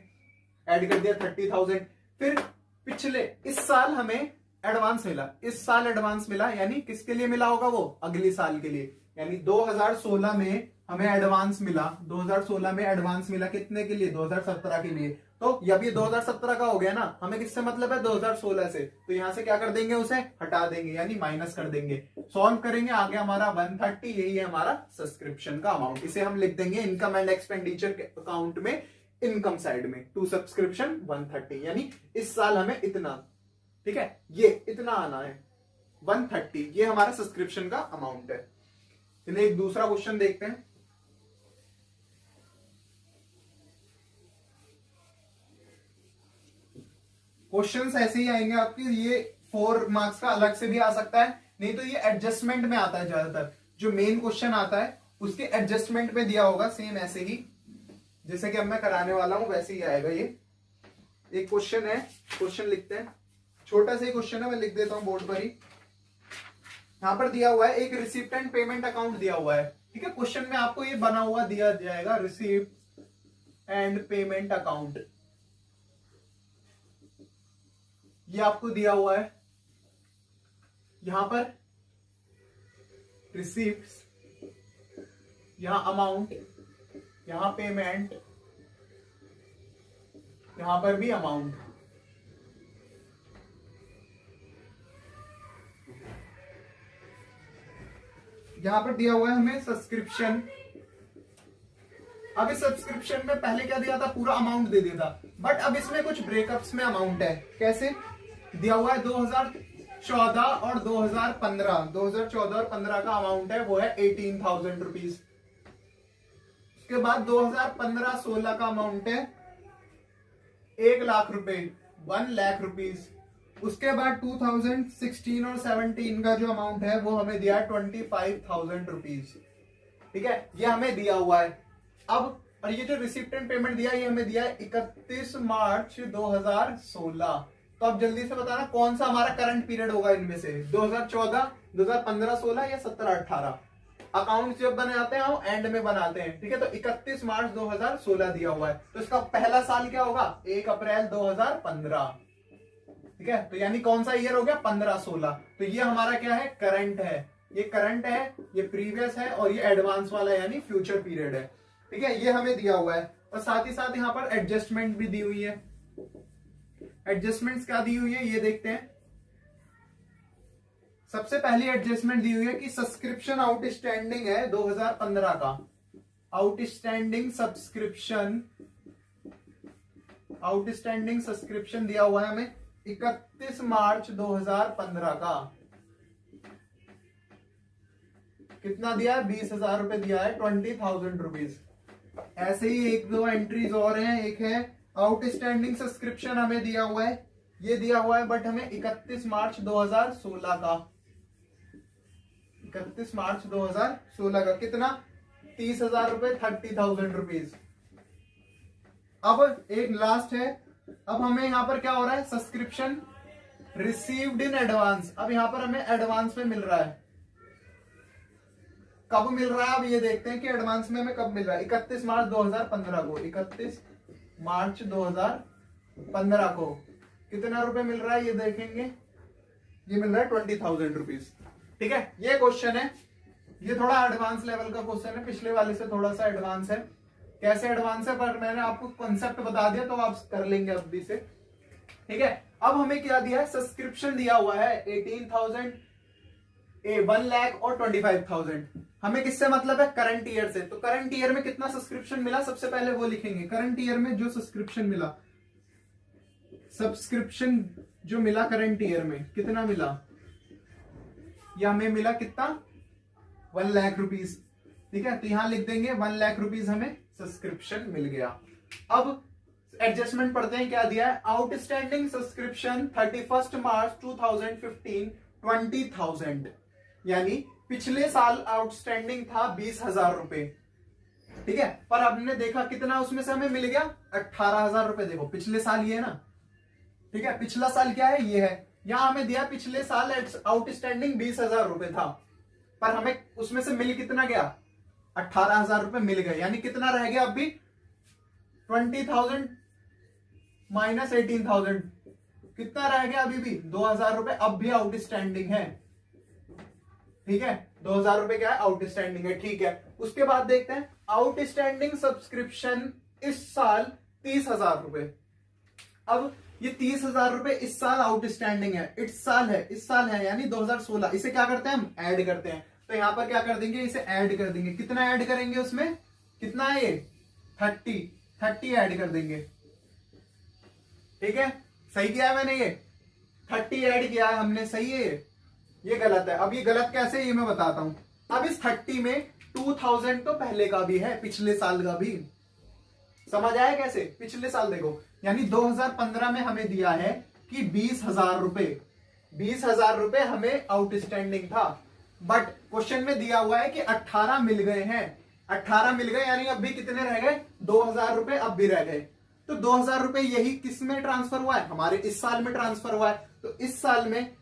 ऐड कर दिया 30,000। फिर पिछले इस साल हमें एडवांस मिला, इस साल एडवांस मिला, यानी किसके लिए मिला होगा वो, अगली साल के लिए, यानी 2016 में हमें एडवांस मिला, 2016 में एडवांस मिला कितने के लिए, 2017 के लिए। तो अब ये 2017 का हो गया ना, हमें किससे मतलब है, 2016 से, तो यहां से क्या कर देंगे, उसे हटा देंगे, यानी माइनस कर देंगे। सॉल्व करेंगे, आगे हमारा 130, यही है हमारा सब्सक्रिप्शन का अमाउंट। इसे हम लिख देंगे इनकम एंड एक्सपेंडिचर अकाउंट में, इनकम साइड में, टू सब्सक्रिप्शन 130, यानी इस साल हमें इतना, ठीक है, ये इतना आना है 130, ये हमारा सब्सक्रिप्शन का अमाउंट है। चलिए एक दूसरा क्वेश्चन देखते हैं। क्वेश्चंस ऐसे ही आएंगे आपके, ये 4 मार्क्स का अलग से भी आ सकता है, नहीं तो ये एडजस्टमेंट में आता है ज्यादातर, जो मेन क्वेश्चन आता है उसके एडजस्टमेंट में दिया होगा, सेम ऐसे ही जैसे कि अब मैं कराने वाला हूं वैसे ही आएगा। ये एक क्वेश्चन है, क्वेश्चन लिखते हैं, छोटा सा ही क्वेश्चन है, मैं लिख देता हूं बोर्ड पर ही। यहां पर दिया हुआ है एक रिसिप्ट एंड पेमेंट अकाउंट दिया हुआ है। ठीक है, क्वेश्चन में आपको ये बना हुआ दिया जाएगा, रिसिप्ट एंड पेमेंट अकाउंट, ये आपको दिया हुआ है। यहां पर रिसिप्ट्स, यहां अमाउंट, यहां पेमेंट, यहां पर भी अमाउंट। यहां पर दिया हुआ है हमें सब्सक्रिप्शन। अब इस सब्सक्रिप्शन में पहले क्या दिया था, पूरा अमाउंट दे दिया था, बट अब इसमें कुछ ब्रेकअप्स में अमाउंट है। कैसे दिया हुआ है, 2014 और 2015, 2014 और 15 का अमाउंट है, वो है 18,000 रुपीज। उसके बाद 2015-16 का अमाउंट है 1 लाख रुपए, 1 लाख रुपीज। उसके बाद 2016 और 17 का जो अमाउंट है वो हमें दिया है 25,000 रुपीज। ठीक है, ये हमें दिया हुआ है। अब और ये जो रिसिप्ट एंड पेमेंट दिया, ये हमें दिया है 31 मार्च 2016। तो अब जल्दी से बताना कौन सा हमारा करंट पीरियड होगा इनमें से, 2014, 2015-16 या 17-18। अकाउंट जब बनाते हैं हम एंड में बनाते हैं। ठीक है, तो 31 मार्च 2016 दिया हुआ है, तो इसका पहला साल क्या होगा, 1 अप्रैल 2015। ठीक है, तो यानी कौन सा ईयर हो गया, 15-16। तो ये हमारा क्या है, करंट है, ये करंट है, ये प्रीवियस है, और ये एडवांस वाला है, यानी फ्यूचर पीरियड है। ठीक है, ये हमें दिया हुआ है, और साथ ही साथ यहाँ पर एडजस्टमेंट भी दी हुई है। एडजस्टमेंट्स क्या दी हुई है, ये देखते हैं। सबसे पहली एडजस्टमेंट दी हुई है कि सब्सक्रिप्शन आउटस्टैंडिंग है 2015 का, आउटस्टैंडिंग सब्सक्रिप्शन, आउटस्टैंडिंग सब्सक्रिप्शन दिया हुआ है हमें 31 मार्च 2015 का। कितना दिया है, 20,000 रुपए दिया है, 20,000 रुपीज। ऐसे ही एक दो एंट्रीज और हैं, एक है आउटस्टैंडिंग सब्सक्रिप्शन हमें दिया हुआ है, ये दिया हुआ है, बट हमें 31 मार्च 2016 का, 31 मार्च 2016 का कितना, 30,000 रुपए, 30,000 रुपीज। अब एक लास्ट है, अब हमें यहां पर क्या हो रहा है, सब्सक्रिप्शन रिसीव्ड इन एडवांस। अब यहां पर हमें एडवांस में मिल रहा है, कब मिल रहा है, अब ये देखते हैं कि एडवांस में हमें कब मिल रहा है। 31 मार्च 2015 को, 31 मार्च 2015 को कितना रुपए मिल रहा है, ये देखेंगे, ये मिल रहा है 20,000 रुपीज। ठीक है, ये क्वेश्चन है, ये थोड़ा एडवांस लेवल का क्वेश्चन है, पिछले वाले से थोड़ा सा एडवांस है। कैसे एडवांस है, पर मैंने आपको कॉन्सेप्ट बता दिया, तो आप कर लेंगे अभी से। ठीक है, अब हमें क्या दिया है, सब्सक्रिप्शन दिया हुआ है 18,000, 1 लाख और 25,000। हमें किससे मतलब है? करंट ईयर से। तो करंट ईयर में कितना सब्सक्रिप्शन मिला, सबसे पहले वो लिखेंगे। करंट ईयर में जो सब्सक्रिप्शन मिला, सब्सक्रिप्शन जो मिला करंट ईयर में कितना मिला, या हमें मिला कितना, 1 लाख रुपीज। ठीक है, तो यहां लिख देंगे 1 लाख रुपीज हमें सब्सक्रिप्शन मिल गया। अब एडजस्टमेंट पढ़ते हैं, क्या दिया है? आउटस्टैंडिंग सब्सक्रिप्शन 31 मार्च 2015 20,000, यानी पिछले साल आउटस्टैंडिंग था 20,000 रुपए। ठीक है, पर हमने देखा कितना उसमें से हमें मिल गया, 18,000 रुपए। देखो पिछले साल ये है ना, ठीक है, पिछला साल क्या है, ये है। यहां हमें दिया पिछले साल आउटस्टैंडिंग 20,000 रुपए था, पर हमें उसमें से मिल कितना गया, 18,000 रुपए मिल गए। यानी कितना रह गया अभी, 20,000 माइनस 18,000, कितना रह गया अभी भी, 2,000 रुपए अब भी आउटस्टैंडिंग है। ठीक है, 2,000 रुपए क्या है, आउटस्टैंडिंग है। ठीक है, उसके बाद देखते हैं आउटस्टैंडिंग सब्सक्रिप्शन इस साल 30,000 रुपए। अब ये 30,000 रुपए इस साल आउटस्टैंडिंग है, इस साल है यानी 2016। इसे क्या करते हैं हम, ऐड करते हैं। तो यहां पर क्या कर देंगे, इसे ऐड कर देंगे। कितना ऐड करेंगे उसमें, कितना है ये, 30 ऐड कर देंगे। ठीक है, सही किया है मैंने, ये 30 ऐड किया है हमने, सही है ये गलत है। अब ये गलत कैसे, ये मैं बताता हूं। अब इस 30 में 2,000 तो पहले का भी है, पिछले साल का भी। समझ आया कैसे, पिछले साल देखो, यानी 2015 में हमें दिया है कि 20,000 रुपए, 20,000 रुपए हमें आउटस्टैंडिंग था, बट क्वेश्चन में दिया हुआ है कि 18 मिल गए हैं। 18 मिल गए यानी अब भी कितने रह गए, 2,000 रुपए अब भी रह गए। तो 2,000 रुपए यही किस में ट्रांसफर हुआ है, हमारे इस साल में ट्रांसफर हुआ है, तो इस साल में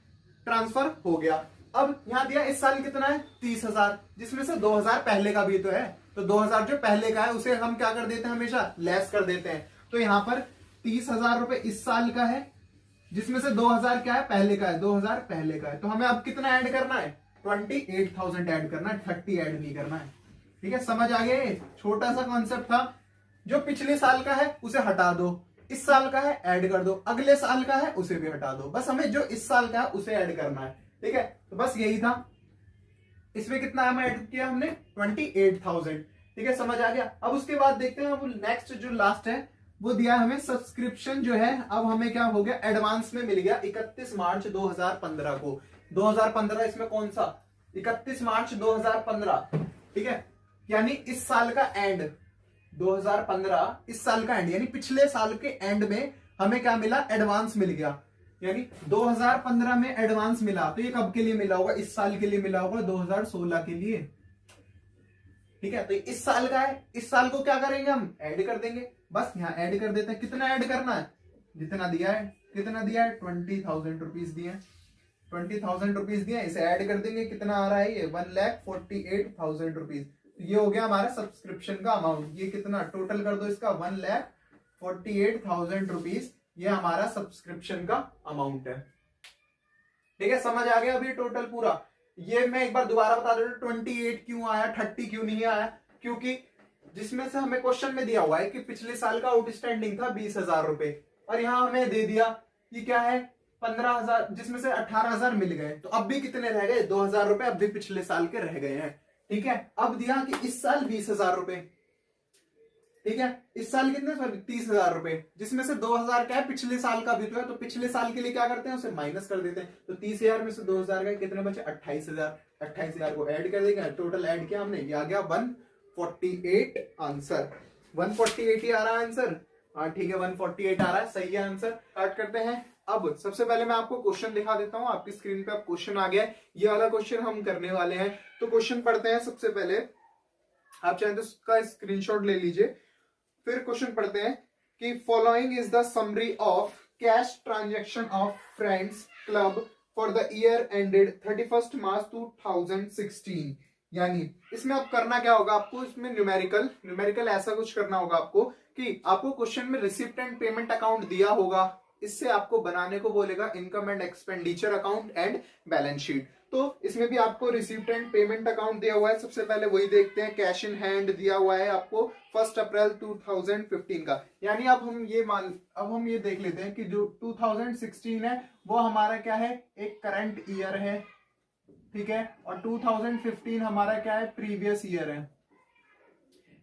ट्रांसफर हो गया। अब यहां दिया इस साल कितना है, 30,000, जिसमें से 2,000 पहले का भी तो है। तो 2,000 जो पहले का है उसे हम क्या कर देते हैं, हमेशा लेस कर देते हैं। तो यहां पर 30,000 रुपए इस साल का है, जिसमें से 2,000 क्या है, पहले का है, 2,000 पहले का है। तो हमें अब कितना ऐड करना है, 28,000 ऐड करना है, 30 ऐड नहीं करना है। ठीक है, समझ आ गया, छोटा सा कॉन्सेप्ट था। जो पिछले साल का है उसे हटा दो, इस साल का है ऐड कर दो, अगले साल का है उसे भी हटा दो, बस हमें जो इस साल का है उसे ऐड करना है। ठीक है, तो बस यही था। इसमें कितना हमें ऐड किया हमने, 28,000। ठीक है, समझ आ गया। अब उसके बाद देखते हैं, अब नेक्स्ट जो लास्ट है वो दिया हमें सब्सक्रिप्शन जो है, अब हमें क्या हो गया, एडवांस में मिल गया 31 मार्च 2015 को। 2015 इसमें कौन सा, 31 मार्च 2015। ठीक है, यानी इस साल का एंड, 2015 इस साल का एंड, यानी पिछले साल के एंड में हमें क्या मिला, एडवांस मिल गया। यानी 2015 में एडवांस मिला, तो ये कब के लिए मिला होगा, इस साल के लिए मिला होगा, 2016 के लिए। ठीक है, तो इस साल का है, इस साल को क्या करेंगे हम, ऐड कर देंगे। बस यहाँ ऐड कर देते हैं। कितना ऐड करना है, जितना दिया है, कितना दिया है, 20,000 रुपीज दिए, 20,000 रुपीज दिए, इसे ऐड कर देंगे। कितना आ रहा है ये, 1,48,000 रुपीज। ये हो गया हमारा सब्सक्रिप्शन का अमाउंट। ये कितना टोटल कर दो इसका, 1,48,000 रुपीज, ये हमारा सब्सक्रिप्शन का अमाउंट है। ठीक है, समझ आ गया अभी टोटल पूरा। ये मैं एक बार दोबारा बता देता हूं, 28 क्यों आया, 30 क्यों नहीं आया, क्योंकि जिसमें से हमें क्वेश्चन में दिया हुआ है कि पिछले साल का आउटस्टैंडिंग था 20,000 रुपए, और यहां हमें दे दिया कि क्या है, 15,000, जिसमें से 18,000 मिल गए। तो अब भी कितने रह गए, 2,000 रुपए अब भी पिछले साल के रह गए हैं। ठीक है, अब दिया कि इस साल 20,000 रुपए। ठीक है, इस साल कितने, 30,000 रुपए, जिसमें से 2,000 क्या है, पिछले साल का भी तो है। तो पिछले साल के लिए क्या करते हैं, उसे माइनस कर देते हैं। तो 30,000 में से 2,000 का कितने बचे, 28,000। 28,000 को ऐड कर देंगे, टोटल ऐड किया हमने, ये आ गया 148 आंसर। 148 ही आ रहा है आंसर। हाँ ठीक है, 148 आ रहा है, सही है आंसर। स्टार्ट करते हैं। अब सबसे पहले मैं आपको क्वेश्चन दिखा देता हूं, आपकी स्क्रीन पे अब क्वेश्चन आ गया है, ये वाला क्वेश्चन हम करने वाले हैं। तो क्वेश्चन पढ़ते हैं। सबसे पहले आप चाहें तो इसका स्क्रीनशॉट ले लीजिए। फिर क्वेश्चन पढ़ते हैं कि following is the summary of cash transaction of friends club for the year ended 31 मार्च 2016। यानी इसमें अब करना क्या होगा आपको, इसमें न्यूमेरिकल ऐसा कुछ करना होगा आपको कि आपको क्वेश्चन में रिसिप्ट एंड पेमेंट अकाउंट दिया होगा, इससे आपको बनाने को बोलेगा income and expenditure account and balance sheet. तो इसमें भी आपको रिसिप्ट एंड पेमेंट अकाउंट दिया हुआ है। सबसे पहले वही देखते हैं। कैश इन हैंड दिया हुआ है आपको 1 अप्रैल 2015 का। यानी अब हम ये देख लेते हैं कि जो 2016 है वो हमारा क्या है, एक करंट ईयर है। ठीक है, और 2015 हमारा क्या है, प्रीवियस ईयर है।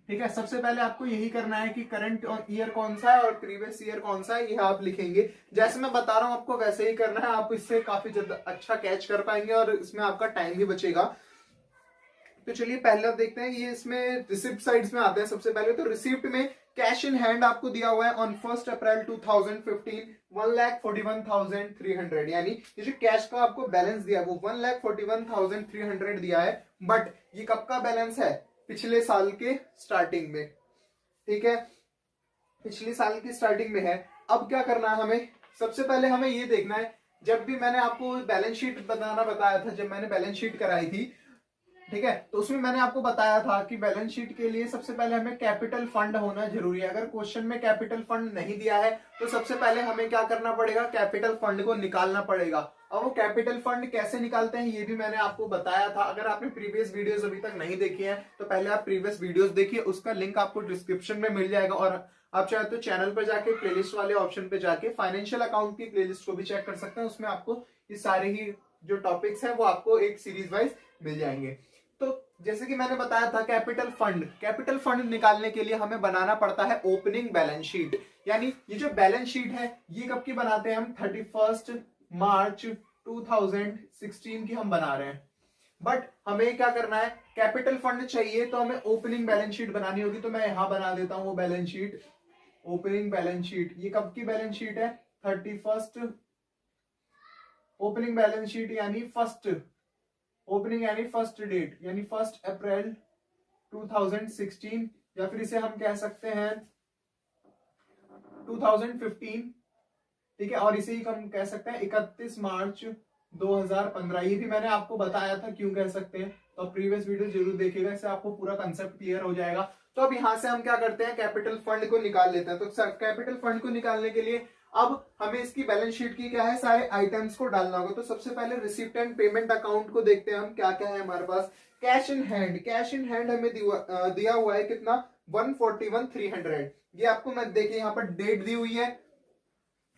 ठीक है, सबसे पहले आपको यही करना है कि करंट ईयर कौन सा है और प्रीवियस ईयर कौन सा है, ये आप लिखेंगे। जैसे मैं बता रहा हूं आपको वैसे ही करना है, आप इससे काफी ज्यादा अच्छा कैच कर पाएंगे और इसमें आपका टाइम भी बचेगा। तो चलिए पहले देखते हैं, ये इसमें रिसिप्ट साइड्स में आते हैं। सबसे पहले तो रिसिप्ट में कैश इन हैंड आपको दिया हुआ है ऑन 1 अप्रैल 2015 1,41,300, यानी ये जो कैश का आपको बैलेंस दिया है वो 1,41,300 दिया है। बट ये कब का बैलेंस है, पिछले साल के स्टार्टिंग में। ठीक है, पिछले साल की स्टार्टिंग में है। अब क्या करना है हमें, सबसे पहले हमें ये देखना है, जब भी मैंने आपको बैलेंस शीट बनाना बताया था, जब मैंने बैलेंस शीट कराई थी, ठीक है, तो उसमें मैंने आपको बताया था कि बैलेंस शीट के लिए सबसे पहले हमें कैपिटल फंड होना जरूरी है। अगर क्वेश्चन में कैपिटल फंड नहीं दिया है तो सबसे पहले हमें क्या करना पड़ेगा, कैपिटल फंड को निकालना पड़ेगा। अब वो कैपिटल फंड कैसे निकालते हैं ये भी मैंने आपको बताया था। अगर आपने प्रीवियस वीडियोस अभी तक नहीं देखी है तो पहले आप प्रीवियस वीडियोस देखिए, उसका लिंक आपको डिस्क्रिप्शन में मिल जाएगा। और आप चाहे तो चैनल पर जाके प्लेलिस्ट वाले ऑप्शन पे जाके फाइनेंशियल अकाउंट की प्लेलिस्ट को भी चेक कर सकते हैं। उसमें आपको ये सारे ही जो टॉपिक्स है वो आपको एक सीरीज वाइज मिल जाएंगे। तो जैसे कि मैंने बताया था, कैपिटल फंड निकालने के लिए हमें बनाना पड़ता है ओपनिंग बैलेंस शीट। यानी ये जो बैलेंस शीट है ये कब की बनाते हैं हम, 31 मार्च 2016 की हम बना रहे हैं। बट हमें क्या करना है, कैपिटल फंड चाहिए तो हमें ओपनिंग बैलेंस शीट बनानी होगी। तो मैं यहां बना देता हूं वो balance sheet, opening balance sheet. ये कब की बैलेंस शीट है, 31 ओपनिंग बैलेंस शीट यानी फर्स्ट ओपनिंग यानी फर्स्ट डेट, यानी 1 अप्रैल 2016, या फिर इसे हम कह सकते हैं 2015। ठीक है, और इसे ही हम कह सकते हैं 31 मार्च 2015। ये भी मैंने आपको बताया था क्यों कह सकते हैं, तो प्रीवियस वीडियो जरूर देखिएगा, इससे आपको पूरा कंसेप्ट क्लियर हो जाएगा। तो अब यहां से हम क्या करते हैं, कैपिटल फंड को निकाल लेते हैं। तो कैपिटल फंड को निकालने के लिए अब हमें इसकी बैलेंस शीट की क्या है, सारे आइटम्स को डालना होगा। तो सबसे पहले रिसिप्ट एंड पेमेंट अकाउंट को देखते हैं हम क्या क्या है हमारे पास। कैश इन हैंड हमें दिया हुआ है कितना, 141,300। ये आपको मैं देखिए यहाँ पर डेट दी हुई है,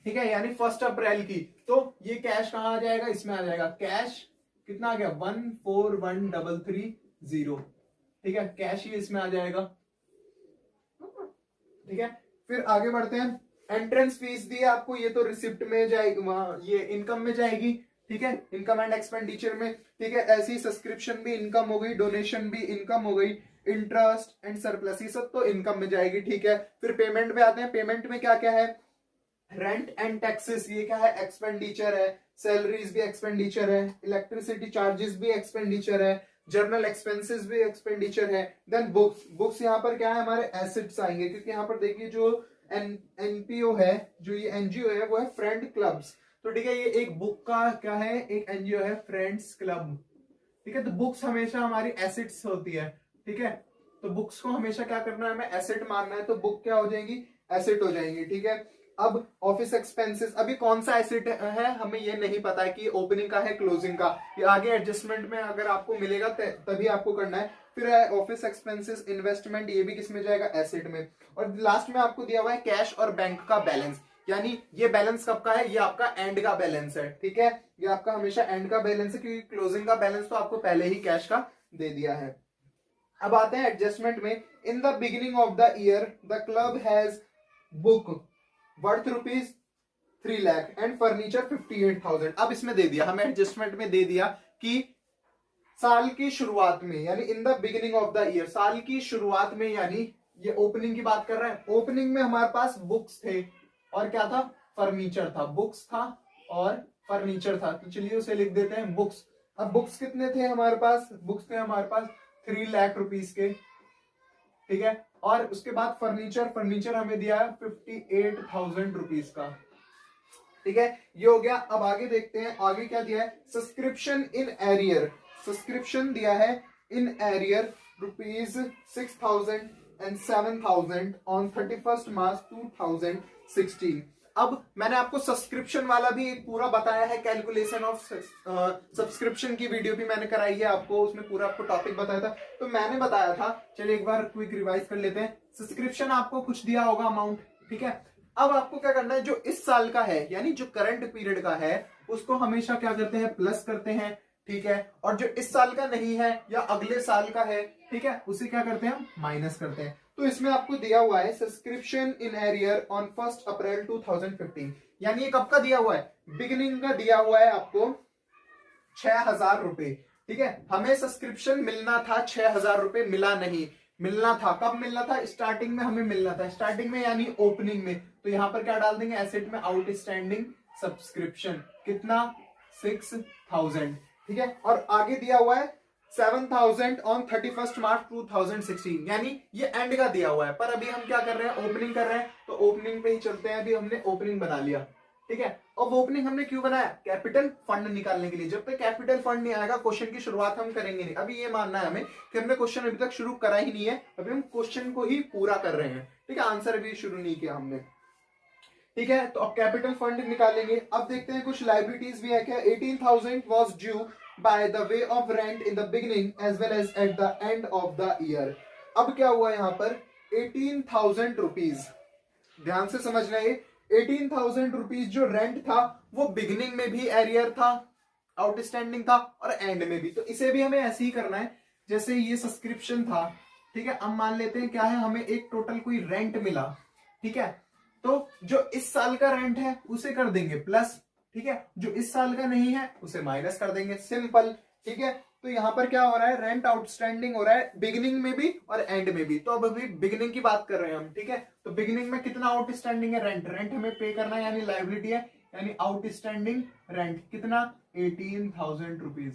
ठीक है, यानी 1 अप्रैल की। तो ये कैश कहां आ जाएगा, इसमें आ जाएगा। कैश कितना आ गया, 141,330। ठीक है, कैश ही इसमें आ जाएगा। ठीक है, फिर आगे बढ़ते हैं। एंट्रेंस फीस दी है आपको, ये तो रिसिप्ट में जाएगी, ये इनकम में जाएगी। ठीक है, इनकम एंड एक्सपेंडिचर में। ठीक है, ऐसी सब्सक्रिप्शन भी इनकम हो गई, डोनेशन भी इनकम हो गई, इंटरेस्ट एंड सरप्लस ये सब तो इनकम में जाएगी। ठीक है, फिर पेमेंट में आते हैं। पेमेंट में क्या क्या है, रेंट एंड टैक्सेस, ये क्या है, एक्सपेंडिचर है। सैलरीज भी एक्सपेंडिचर है, इलेक्ट्रिसिटी चार्जेस भी एक्सपेंडिचर है, जर्नल एक्सपेंसेस भी एक्सपेंडिचर है। देन बुक्स यहाँ पर क्या है, हमारे एसेट्स आएंगे, क्योंकि यहाँ पर देखिए जो एनपीओ है, जो ये एनजीओ है वो है फ्रेंड क्लब्स। तो ठीक है, ये एक बुक का क्या है, एक एनजीओ है फ्रेंड्स क्लब। ठीक है, तो बुक्स हमेशा हमारी एसेट्स होती है। ठीक है, तो बुक्स को हमेशा क्या करना है, हमें एसेट मानना है, तो बुक क्या हो जाएंगी, एसेट हो जाएंगी। ठीक है, अब ऑफिस एक्सपेंसेस, अभी कौन सा एसेट है हमें ये नहीं पता है कि ओपनिंग का है क्लोजिंग का, ये आगे एडजस्टमेंट में अगर आपको मिलेगा तभी आपको करना है। फिर है ऑफिस एक्सपेंसेस, इन्वेस्टमेंट, ये भी किस में जाएगा, एसेट में। और लास्ट में आपको दिया हुआ है कैश और बैंक का बैलेंस, यानी ये बैलेंस कब का है, ये आपका एंड का बैलेंस है। ठीक है, ये आपका हमेशा एंड का बैलेंस है, क्योंकि क्लोजिंग का बैलेंस तो आपको पहले ही कैश का दे दिया है। अब आते हैं एडजस्टमेंट में। इन the beginning of the year the club has book worth ₹3 lakh and furniture 58,000। अब इसमें दे दिया हमें, एडजस्टमेंट में दे दिया कि साल की शुरुआत में, यानी इन the beginning of the year, साल की शुरुआत में, यानी ये ओपनिंग की बात कर रहे हैं। ओपनिंग में हमारे पास बुक्स थे और क्या था, फर्नीचर था। बुक्स था और फर्नीचर था, तो चलिए उसे लिख देते हैं बुक्स। अब बुक्स कितने थे हमारे पास, बुक्स थे हमारे पास 3 लाख रुपीस के। ठीक है, और उसके बाद फर्नीचर हमें दिया है 58,000 रुपीस का। ठीक है, ये हो गया। अब आगे देखते हैं, आगे क्या दिया है, सब्सक्रिप्शन इन एरियर, सब्सक्रिप्शन दिया है इन एरियर ₹6,000 and 7,000 ऑन 31 मार्च 2016। अब मैंने आपको सब्सक्रिप्शन वाला भी एक पूरा बताया है, कैलकुलेशन ऑफ सब्सक्रिप्शन की वीडियो भी मैंने कराई है आपको, उसमें पूरा आपको टॉपिक बताया था। तो मैंने बताया था, चलिए एक बार क्विक रिवाइज कर लेते हैं। सब्सक्रिप्शन आपको कुछ दिया होगा अमाउंट, ठीक है। अब आपको क्या करना है, जो इस साल का है यानी जो करंट पीरियड का है, उसको हमेशा क्या करते हैं, प्लस करते हैं ठीक है, और जो इस साल का नहीं है या अगले साल का है, ठीक है, उसे क्या करते हैं हम माइनस करते हैं। तो इसमें आपको दिया हुआ है सब्सक्रिप्शन इन एरियर ऑन 1 अप्रैल 2015, यानी ये कब का दिया हुआ है, बिगिनिंग का दिया हुआ है आपको 6,000 रुपए। ठीक है, हमें सब्सक्रिप्शन मिलना था 6,000 रुपए, मिला नहीं, मिलना था कब मिलना था, स्टार्टिंग में हमें मिलना था, स्टार्टिंग में यानी ओपनिंग में। तो यहां पर क्या डाल देंगे, एसेट में आउटस्टैंडिंग सब्सक्रिप्शन कितना 6,000। ठीक है, और आगे दिया हुआ है 7,000 ऑन 31 मार्च 2016, यानी ये एंड का दिया हुआ है, पर अभी हम क्या कर रहे हैं, ओपनिंग कर रहे हैं, तो ओपनिंग पे ही चलते हैं। अभी हमने ओपनिंग बना लिया, ठीक है, और वो ओपनिंग हमने क्यों बनाया, कैपिटल फंड निकालने के लिए। जब तक कैपिटल फंड नहीं आएगा क्वेश्चन की शुरुआत हम करेंगे नहीं। अभी ये मानना है हमें कि हमने क्वेश्चन अभी तक शुरू करा ही नहीं है, अभी हम क्वेश्चन को ही पूरा कर रहे हैं, ठीक है, आंसर अभी शुरू नहीं किया हमने। ठीक है, तो अब कैपिटल फंड निकालेंगे। अब देखते हैं कुछ लाइबिलिटीज भी है क्या। 18,000 was due by the way of rent in the beginning as well as at the end of the year. अब क्या हुआ यहां पर, 18,000 रुपीज, ध्यान से समझना, ये 18,000 रुपीज जो रेंट था वो बिगिनिंग में भी एरियर था, आउटस्टैंडिंग था, और एंड में भी। तो इसे भी हमें ऐसे ही करना है जैसे ये सब्सक्रिप्शन था। ठीक है, अब मान लेते हैं क्या है, हमें एक टोटल कोई रेंट मिला, ठीक है, तो जो इस साल का रेंट है उसे कर देंगे प्लस, ठीक है, जो इस साल का नहीं है उसे माइनस कर देंगे, सिंपल। ठीक है, तो यहां पर क्या हो रहा है, रेंट आउटस्टैंडिंग हो रहा है बिगिनिंग में भी और एंड में भी। तो अब अभी बिगिनिंग की बात कर रहे हैं हम, ठीक है, तो बिगिनिंग में कितना आउटस्टैंडिंग है, रेंट, रेंट हमें पे करना है, यानी लाइबिलिटी है, यानी आउटस्टैंडिंग रेंट कितना 18,000 रुपीज।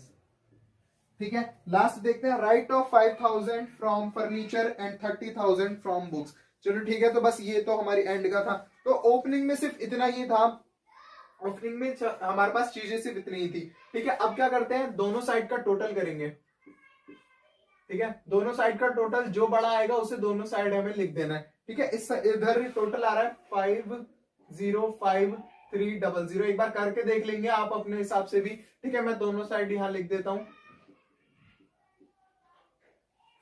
ठीक है, लास्ट देखते हैं, right of 5,000 from furniture and 30,000 from books. चलो ठीक है, तो बस ये तो हमारी एंड का था। तो ओपनिंग में सिर्फ इतना ही था, ओपनिंग में हमारे पास चीजें सिर्फ इतनी ही थी। ठीक है, अब क्या करते हैं, दोनों साइड का टोटल करेंगे। ठीक है, दोनों साइड का टोटल जो बड़ा आएगा उसे दोनों साइड हमें लिख देना है। ठीक है, इस इधर टोटल आ रहा है 5,053,000। एक बार करके देख लेंगे आप अपने हिसाब से भी। ठीक है, मैं दोनों साइड यहां लिख देता हूं।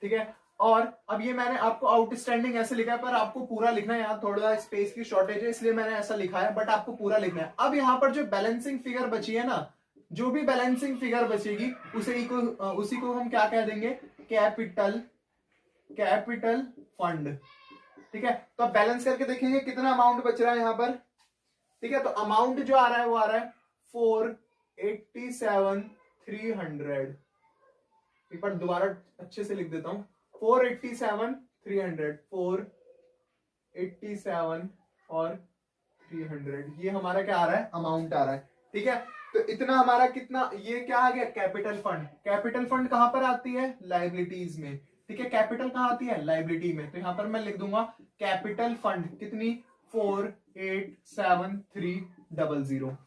ठीक है, और अब ये मैंने आपको आउटस्टैंडिंग ऐसे लिखा है, पर आपको पूरा लिखना है, यहाँ थोड़ा स्पेस की शॉर्टेज है इसलिए मैंने ऐसा लिखा है, बट आपको पूरा लिखना है। अब यहाँ पर जो बैलेंसिंग फिगर बची है ना, जो भी बैलेंसिंग फिगर बचेगी उसी को हम क्या कह देंगे, कैपिटल फंड। ठीक है, तो अब बैलेंस करके देखेंगे कितना अमाउंट बच रहा है यहाँ पर। ठीक है, तो अमाउंट जो आ रहा है वो आ रहा है 487,300। एक बार दोबारा अच्छे से लिख देता हूं, 487,300, 487 और 300, ये हमारा क्या आ रहा है, अमाउंट आ रहा है। ठीक है, तो इतना हमारा कितना, ये क्या आ गया, कैपिटल फंड। कैपिटल फंड कहां पर आती है, लाइबिलिटीज में। ठीक है, कैपिटल कहां आती है, लाइबिलिटी में। तो यहां पर मैं लिख दूंगा कैपिटल फंड कितनी, 487,300।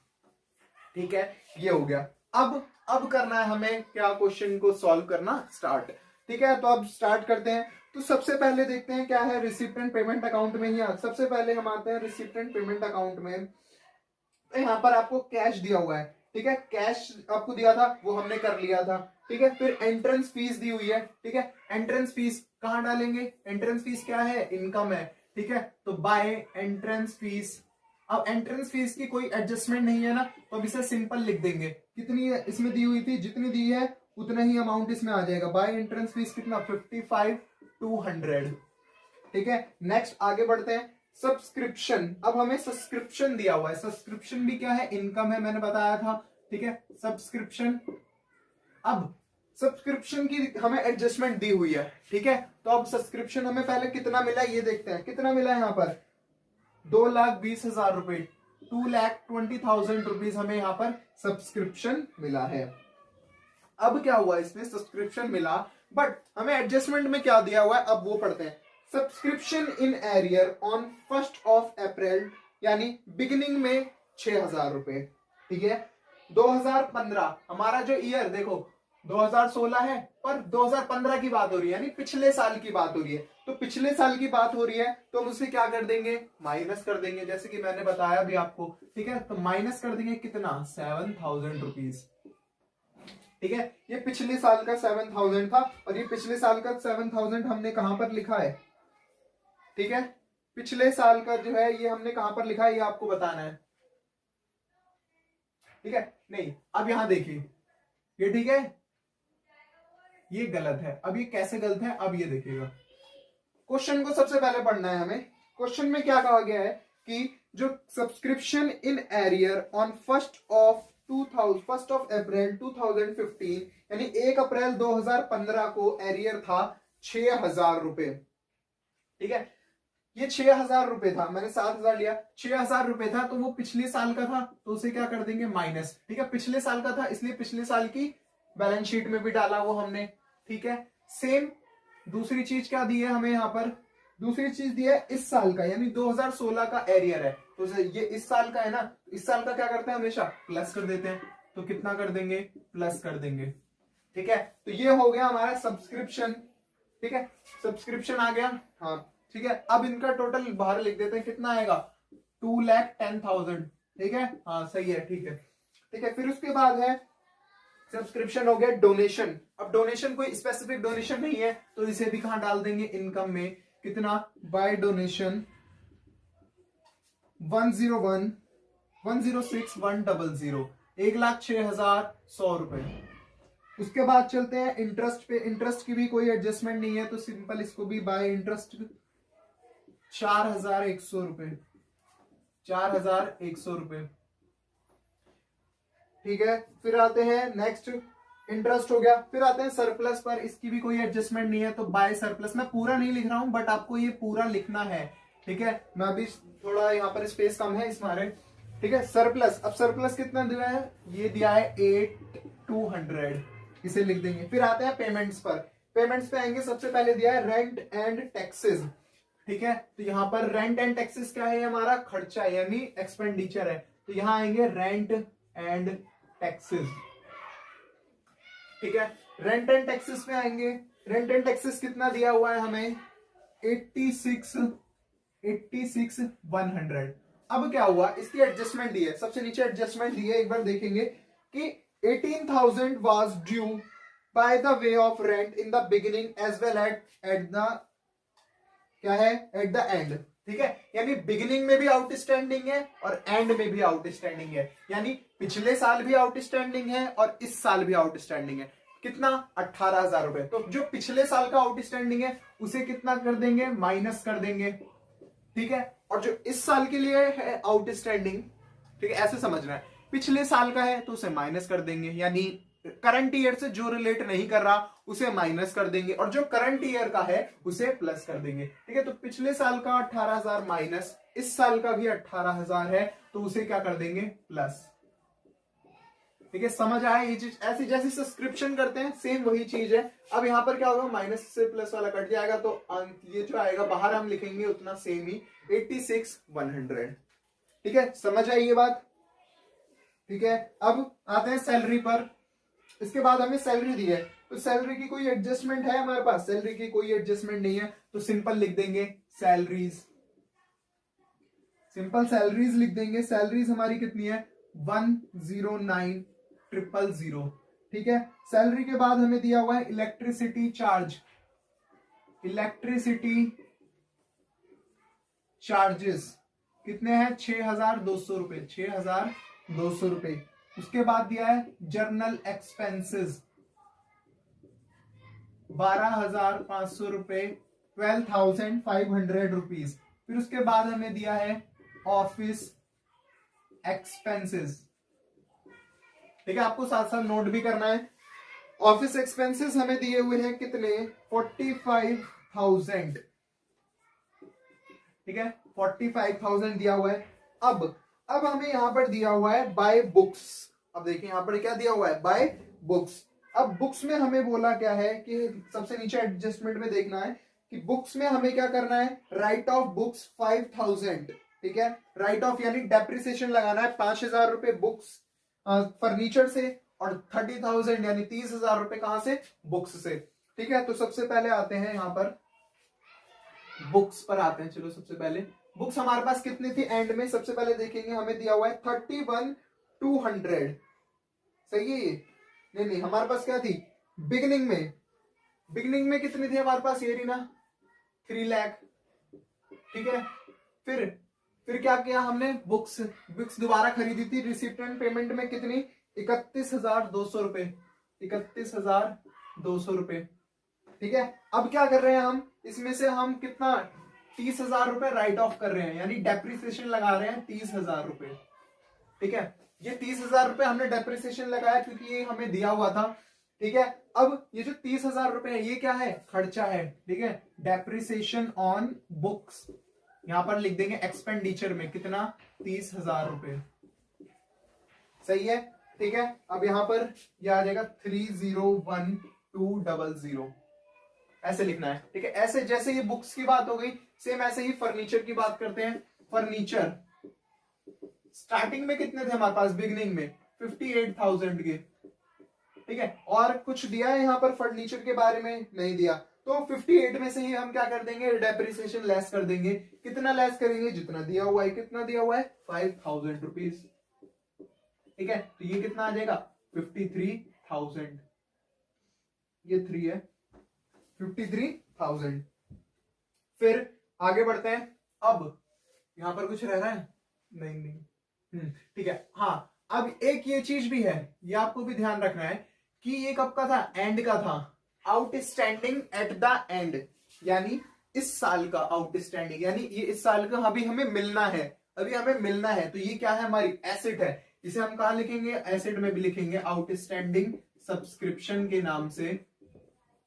ठीक है, ये हो गया। अब करना है हमें क्या, क्वेश्चन को सॉल्व करना स्टार्ट। ठीक है, तो अब स्टार्ट करते हैं। तो सबसे पहले देखते हैं क्या है, रिसिप्टेंट पेमेंट अकाउंट में ही सबसे पहले हम आते हैं रिसिप्टेंट पेमेंट अकाउंट में। तो यहाँ पर आपको कैश दिया हुआ है, ठीक है, कैश आपको दिया था वो हमने कर लिया था। ठीक है, फिर एंट्रेंस फीस दी हुई है। ठीक है, एंट्रेंस फीस कहाँ डालेंगे, एंट्रेंस फीस क्या है, इनकम है। ठीक है, तो बाय एंट्रेंस फीस। अब एंट्रेंस फीस की कोई एडजस्टमेंट नहीं है ना, तो अब इसे सिंपल लिख देंगे, कितनी है इसमें दी हुई थी, जितनी दी है उतना ही अमाउंट इसमें आ जाएगा। बाय एंट्रेंस फीस कितना, 55,200। ठीक है, नेक्स्ट आगे बढ़ते हैं, सब्सक्रिप्शन। अब हमें सब्सक्रिप्शन दिया हुआ है, सब्सक्रिप्शन भी क्या है, इनकम है, मैंने बताया था। ठीक है, सब्सक्रिप्शन। अब सब्सक्रिप्शन की हमें एडजस्टमेंट दी हुई है। ठीक है, तो अब सब्सक्रिप्शन हमें पहले कितना मिला ये देखते हैं, कितना मिला यहाँ पर 2,20,000 रुपए, 2,20,000 रुपीज हमें यहाँ पर सब्सक्रिप्शन मिला है। अब क्या हुआ, इसमें सब्सक्रिप्शन मिला, बट हमें एडजस्टमेंट में क्या दिया हुआ है, अब वो पढ़ते हैं। सब्सक्रिप्शन इन एरियर ऑन 1 अप्रैल, यानी बिगिनिंग में 6,000 रुपए। ठीक है, 2015 हमारा जो ईयर देखो 2016 है, पर 2015 की बात हो रही है, यानी पिछले साल की बात हो रही है। तो पिछले साल की बात हो रही है तो हम उसे क्या कर देंगे, माइनस कर देंगे, जैसे कि मैंने बताया भी आपको। ठीक है, तो माइनस कर देंगे कितना, 7,000 रुपीज। ठीक है, ये पिछले साल का 7,000 था, और ये पिछले साल का 7,000 हमने कहां पर लिखा है। ठीक है, पिछले साल का जो है ये हमने कहां पर लिखा है, ये आपको बताना है। ठीक है, नहीं, अब यहां देखिए, ये ठीक है, ये गलत है। अब ये कैसे गलत है, अब ये देखिएगा। क्वेश्चन को सबसे पहले पढ़ना है हमें। क्वेश्चन में क्या कहा गया है कि जो subscription in arrear on first of April 2015, यानी 1 अप्रैल 2015 को एरियर था 6,000 रुपए। ठीक है, ये 6,000 रुपए था, मैंने 7,000 लिया, 6,000 रुपए था, तो वो पिछले साल का था, तो उसे क्या कर देंगे, माइनस। ठीक है, पिछले साल का था इसलिए पिछले साल की बैलेंस शीट में भी डाला वो हमने। ठीक है, सेम दूसरी चीज क्या दी है हमें यहाँ पर, दूसरी चीज दी है इस साल का, यानी 2016 का एरियर है, तो ये इस साल का है ना, इस साल का क्या करते हैं हमेशा प्लस कर देते हैं, तो कितना कर देंगे, प्लस कर देंगे। ठीक है, तो ये हो गया हमारा सब्सक्रिप्शन। ठीक है, सब्सक्रिप्शन आ गया। हाँ ठीक है, अब इनका टोटल बाहर लिख देते हैं, कितना आएगा, 2,10,000। ठीक है, हाँ सही है, ठीक है। ठीक है, फिर उसके बाद है सब्सक्रिप्शन हो गया डोनेशन। अब डोनेशन कोई स्पेसिफिक डोनेशन नहीं है, तो इसे भी कहां डाल देंगे, इनकम में। कितना, बाय डोनेशन 1,06,100, 1,06,100 रुपए। उसके बाद चलते हैं इंटरेस्ट पे। इंटरेस्ट की भी कोई एडजस्टमेंट नहीं है, तो सिंपल इसको भी बाय इंटरेस्ट 4,100 रुपए, 4,100 रुपए। ठीक है, फिर आते हैं नेक्स्ट, इंटरेस्ट हो गया। फिर आते हैं सरप्लस पर, इसकी भी कोई एडजस्टमेंट नहीं है, तो बाय सरप्लस। मैं पूरा नहीं लिख रहा हूं, बट आपको ये पूरा लिखना है। ठीक है, मैं अभी थोड़ा यहाँ पर स्पेस कम है इस मारे। ठीक है, सरप्लस, अब सरप्लस कितना दिया है, ये दिया है 8,200, इसे लिख देंगे। फिर आते हैं पेमेंट्स पर। पेमेंट्स पे आएंगे, सबसे पहले दिया है रेंट एंड टैक्सेस। ठीक है, तो यहाँ पर रेंट एंड टैक्सेस क्या है, हमारा खर्चा यानी एक्सपेंडिचर है, तो यहाँ आएंगे रेंट एंड टैक्सेस। ठीक है, रेंट एंड टैक्सेस में आएंगे, रेंट एंड टैक्सेस कितना दिया हुआ है हमें, 86,100। अब क्या हुआ, इसकी एडजस्टमेंट दी है, सबसे नीचे एडजस्टमेंट दी है, एक बार देखेंगे कि 18,000 was due by the way of rent in the beginning as well at the, क्या है, एट द एंड। ठीक है, यानी बिगिनिंग में भी आउटस्टैंडिंग है और एंड में भी आउटस्टैंडिंग है, यानी पिछले साल भी आउटस्टैंडिंग है और इस साल भी आउटस्टैंडिंग है। कितना, 18,000 रुपए। तो जो पिछले साल का आउटस्टैंडिंग है उसे कितना कर देंगे, माइनस कर देंगे। ठीक है, और जो इस साल के लिए है आउटस्टैंडिंग, ठीक है, ऐसे समझना है, पिछले साल का है तो उसे माइनस कर देंगे, यानी करंट ईयर से जो रिलेट नहीं कर रहा उसे माइनस कर देंगे, और जो करंट ईयर का है उसे प्लस कर देंगे। ठीक है, तो पिछले साल का 18,000 माइनस इस साल का भी 18,000 है, तो उसे क्या कर देंगे, प्लस। ठीक है, समझ आया ये चीज, ऐसी जैसी सब्सक्रिप्शन करते हैं सेम वही चीज है। अब यहाँ पर क्या होगा, माइनस से प्लस वाला कट जाएगा, तो ये जो आएगा बाहर हम लिखेंगे उतना सेम ही, 86,100। ठीक है, समझ आई ये बात। ठीक है, अब आते हैं सैलरी पर। इसके बाद हमें सैलरी दी है, तो सैलरी की कोई एडजस्टमेंट है हमारे पास, सैलरी की कोई एडजस्टमेंट नहीं है, तो सिंपल लिख देंगे सैलरीज, सिंपल सैलरीज लिख देंगे। सैलरीज हमारी कितनी है, 109,000। ठीक है, सैलरी के बाद हमें दिया हुआ है इलेक्ट्रिसिटी चार्ज, इलेक्ट्रिसिटी चार्जेस कितने हैं, 6,200 रुपए, 6,200 रुपए। उसके बाद दिया है जर्नल एक्सपेंसेस 12,500 रुपए, 12,500 रुपीज। फिर उसके बाद हमें दिया है ऑफिस एक्सपेंसेस। ठीक है, आपको साथ साथ नोट भी करना है। ऑफिस एक्सपेंसेस हमें दिए हुए हैं कितने, 45,000। ठीक है, 45,000 दिया हुआ है। अब हमें यहां पर दिया हुआ है बाय बुक्स। अब देखिए यहां पर क्या दिया हुआ है, बाय बुक्स। अब बुक्स में हमें बोला क्या है कि सबसे नीचे एडजस्टमेंट में देखना है कि बुक्स में हमें क्या करना है, राइट ऑफ बुक्स 5,000। ठीक है, राइट ऑफ यानी डेप्रिसिएशन लगाना है, 5,000 रुपए बुक्स फर्नीचर से, और 30,000 यानी 30,000 रुपए कहां से, बुक्स से। ठीक है, तो सबसे पहले आते हैं यहां पर बुक्स पर आते हैं। चलो सबसे पहले बुक्स हमारे पास कितनी थी, एंड में सबसे पहले देखेंगे हमें दिया हुआ है 31,200। सही है ये, नहीं हमारे पास क्या थी बिगिनिंग में, बिगिनिंग में कितनी थी हमारे पास, ये रही ना 3 लाख। ठीक है, फिर क्या किया हमने, बुक्स दोबारा खरीदी थी, रिसिप्ट एंड पेमेंट में कितनी, 31,200 रुपए। 31,200 रुपए। ठीक है, अब क्या कर रहे हैं हम, इसमें से हम कितना 30,000 रुपए राइट ऑफ कर रहे हैं, यानी डेप्रिसिएशन लगा रहे हैं 30,000 रुपए। ठीक है, ये 30,000 रुपए हमने डेप्रिसिएशन लगाया क्योंकि ये हमें दिया हुआ था। ठीक है, अब ये जो 30,000 रुपए है ये क्या है, खर्चा है। ठीक है, डेप्रिसिएशन ऑन बुक्स, यहां पर लिख देंगे एक्सपेंडिचर में कितना, 30,000 रुपए। सही है। ठीक है, अब यहां पर यह आ जाएगा 301200, ऐसे लिखना है। ठीक है, ऐसे जैसे ये बुक्स की बात हो गई, सेम ऐसे ही फर्नीचर की बात करते हैं। फर्नीचर स्टार्टिंग में कितने थे हमारे पास, बिगिनिंग में 58,000 के। ठीक है, और कुछ दिया है यहाँ पर फर्नीचर के बारे में, नहीं दिया, तो 58 में से ही हम क्या कर देंगे, डेप्रिसिएशन लेस कर देंगे। कितना लेस करेंगे, जितना दिया हुआ है। कितना दिया हुआ है, 5,000 रुपीज। ठीक है, तो ये कितना आ जाएगा, 53,000। ये 3 है, 53,000। फिर आगे बढ़ते हैं। अब यहां पर कुछ रह रहा है, नहीं। ठीक है, हाँ, अब एक ये चीज भी है, ये आपको भी ध्यान रखना है कि ये कब का था, एंड का था। आउटस्टैंडिंग एट द एंड, यानी इस साल का आउटस्टैंडिंग, यानी ये इस साल का अभी हमें मिलना है, अभी हमें मिलना है। तो ये क्या है, हमारी एसेट है। इसे हम कहां लिखेंगे, एसेट में भी लिखेंगे, आउटस्टैंडिंग सब्सक्रिप्शन के नाम से।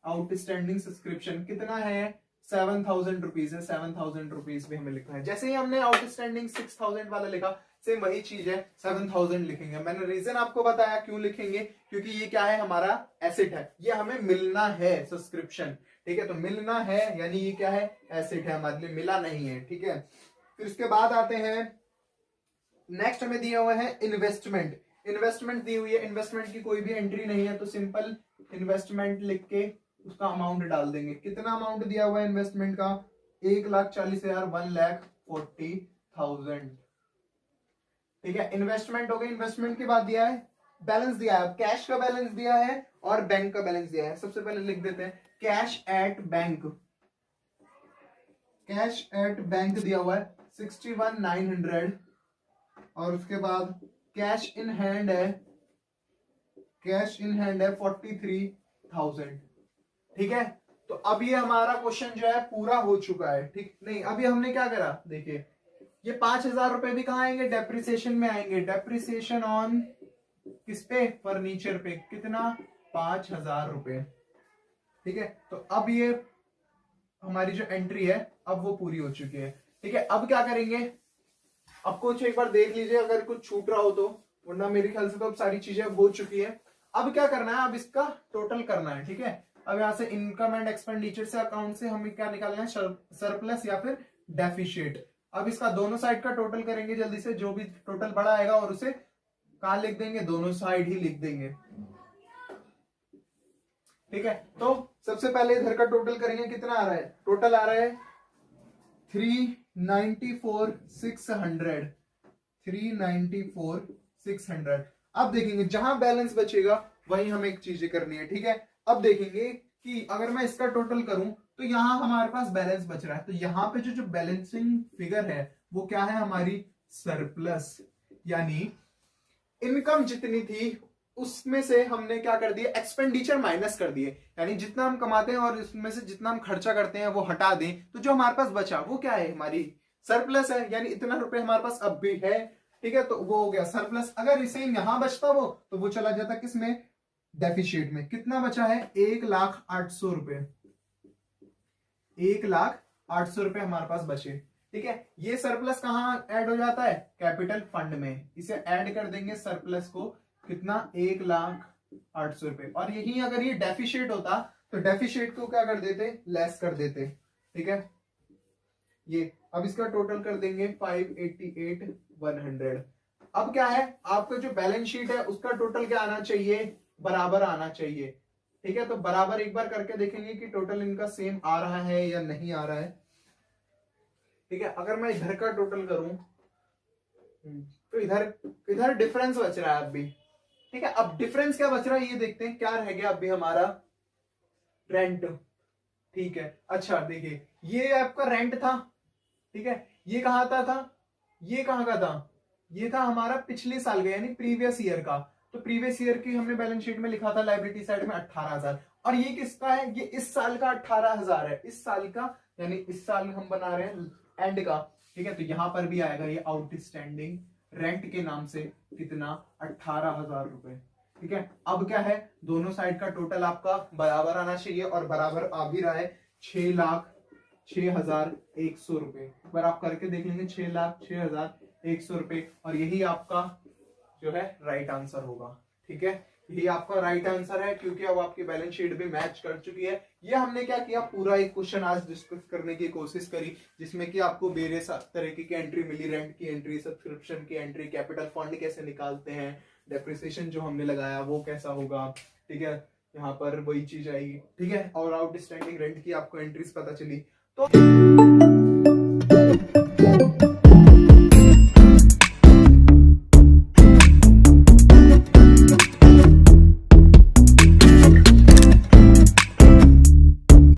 आउटस्टैंडिंग सब्सक्रिप्शन कितना है, 7,000 रुपीज है। 7,000 रुपीज भी हमें लिखना है। जैसे ही हमने आउटस्टैंडिंग 6,000 वाला लिखा, सेम वही चीज है, 7,000 लिखेंगे। मैंने रीजन आपको बताया क्यों लिखेंगे, क्योंकि ये क्या है, हमारा एसेट है, ये हमें मिलना है सब्सक्रिप्शन। ठीक है, तो मिलना है यानी ये क्या है, एसेट है, हमारे लिए मिला नहीं है। ठीक है, फिर उसके बाद आते हैं, नेक्स्ट हमें दिया हुआ है इन्वेस्टमेंट। इन्वेस्टमेंट दी हुई है, इन्वेस्टमेंट की कोई भी एंट्री नहीं है, तो सिंपल इन्वेस्टमेंट लिख के उसका अमाउंट डाल देंगे। कितना अमाउंट दिया हुआ है इन्वेस्टमेंट का, 1,40,000, 1,40,000। ठीक है, इन्वेस्टमेंट हो गई। इन्वेस्टमेंट के बाद दिया है बैलेंस, दिया है कैश का बैलेंस दिया है और बैंक का बैलेंस दिया है। सबसे पहले लिख देते हैं cash at bank. Cash at bank दिया हुआ है 61,900, और उसके बाद कैश इन हैंड है, कैश इन हैंड है 43,000। ठीक है, तो अब ये हमारा क्वेश्चन जो है पूरा हो चुका है। ठीक नहीं, अभी हमने क्या करा, देखिए ये 5,000 रुपए भी कहां आएंगे, डेप्रिसिएशन में आएंगे। डेप्रिसिएशन ऑन किस पे, फर्नीचर पे, कितना, 5,000 रुपए। ठीक है, तो अब ये हमारी जो एंट्री है अब वो पूरी हो चुकी है। ठीक है, अब क्या करेंगे, अब कुछ एक बार देख लीजिए अगर कुछ छूट रहा हो तो, वरना मेरे ख्याल से तो अब सारी चीजें हो चुकी है। अब क्या करना है, अब इसका टोटल करना है। ठीक है, अब यहां से इनकम एंड एक्सपेंडिचर से अकाउंट से हमें क्या निकालना है, सरप्लस या फिर डेफिशिएट। अब इसका दोनों साइड का टोटल करेंगे जल्दी से, जो भी टोटल बड़ा आएगा और उसे कहां लिख देंगे, दोनों साइड ही लिख देंगे। ठीक है, तो सबसे पहले इधर का टोटल करेंगे, कितना आ रहा है, टोटल आ रहा है 394,600। 394,600। अब देखेंगे जहां बैलेंस बचेगा वहीं हमें एक चीजें करनी है। ठीक है, अब देखेंगे कि अगर मैं इसका टोटल करूं तो यहां हमारे पास बैलेंस बच रहा है, तो यहां पे जो बैलेंसिंग फिगर है वो क्या है, हमारी सरप्लस, यानी इनकम जितनी थी उसमें से हमने क्या कर दिया, एक्सपेंडिचर माइनस कर दिए, यानी जितना हम कमाते हैं और इसमें से जितना हम खर्चा करते हैं वो हटा दें, तो जो हमारे पास बचा वो क्या है, हमारी सरप्लस है, यानी इतना रुपए हमारे पास अब भी है। ठीक है, तो वो हो गया सरप्लस। अगर इसे यहां बचता वो तो वो चला जाता किसमें, डेफिशिएट में। कितना बचा है, 1,08,000 रुपए। 1,08,000 रुपए हमारे पास बचे। ठीक है, ये सरप्लस कहां ऐड हो जाता है, कैपिटल फंड में। इसे ऐड कर देंगे सरप्लस को, कितना, 1,08,000 रुपए। और यही अगर ये डेफिशिएट होता तो डेफिशिएट को क्या कर देते, लेस कर देते। ठीक है, ये अब इसका टोटल कर देंगे 588,100। अब क्या है, आपका जो बैलेंस शीट है उसका टोटल क्या आना चाहिए, बराबर आना चाहिए। ठीक है, तो बराबर एक बार करके देखेंगे कि टोटल इनका सेम आ रहा है या नहीं आ रहा है। ठीक है, अगर मैं इधर का टोटल करूं तो इधर डिफरेंस बच रहा है अब भी। ठीक है, अब डिफरेंस क्या बच रहा है ये देखते हैं, क्या रह गया अभी हमारा, रेंट। ठीक है, अच्छा देखिए ये आपका रेंट था। ठीक है, ये कहां था, ये कहां का था, ये था हमारा पिछले साल का यानी प्रीवियस ईयर का। तो प्रीवियस ईयर की हमने बैलेंस शीट में लिखा था लाइबिलिटी साइड में 18,000, और ये किसका है, ये इस साल का 18,000 है, इस साल का, यानी इस साल हम बना रहे हैं एंड का, ठीक है। तो यहां पर भी आएगा ये आउटस्टैंडिंग रेंट के नाम से कितना, 18,000 रुपए, ठीक है। अब क्या है, दोनों साइड का टोटल आपका बराबर आना चाहिए, और बराबर आ भी रहा है 6,06,100 रुपए। एक बार आप करके देख लेंगे, 6,06,100 रुपए, और यही आपका जो है राइट आंसर होगा, ठीक है। यही आपका राइट आंसर है, क्योंकि अब आपकी बैलेंस शीट भी मैच कर चुकी है। ये हमने क्या किया, पूरा एक क्वेश्चन आज डिस्कस करने की कोशिश करी, जिसमें कि आपको वेरियस तरीके की एंट्री मिली, रेंट की एंट्री, सब्सक्रिप्शन की एंट्री, कैपिटल फंड कैसे निकालते हैं, डेप्रिसिएशन जो हमने लगाया वो कैसा होगा, ठीक है, यहाँ पर वही चीज आएगी, ठीक है। और आउटस्टैंडिंग रेंट की आपको एंट्रीज पता चली। तो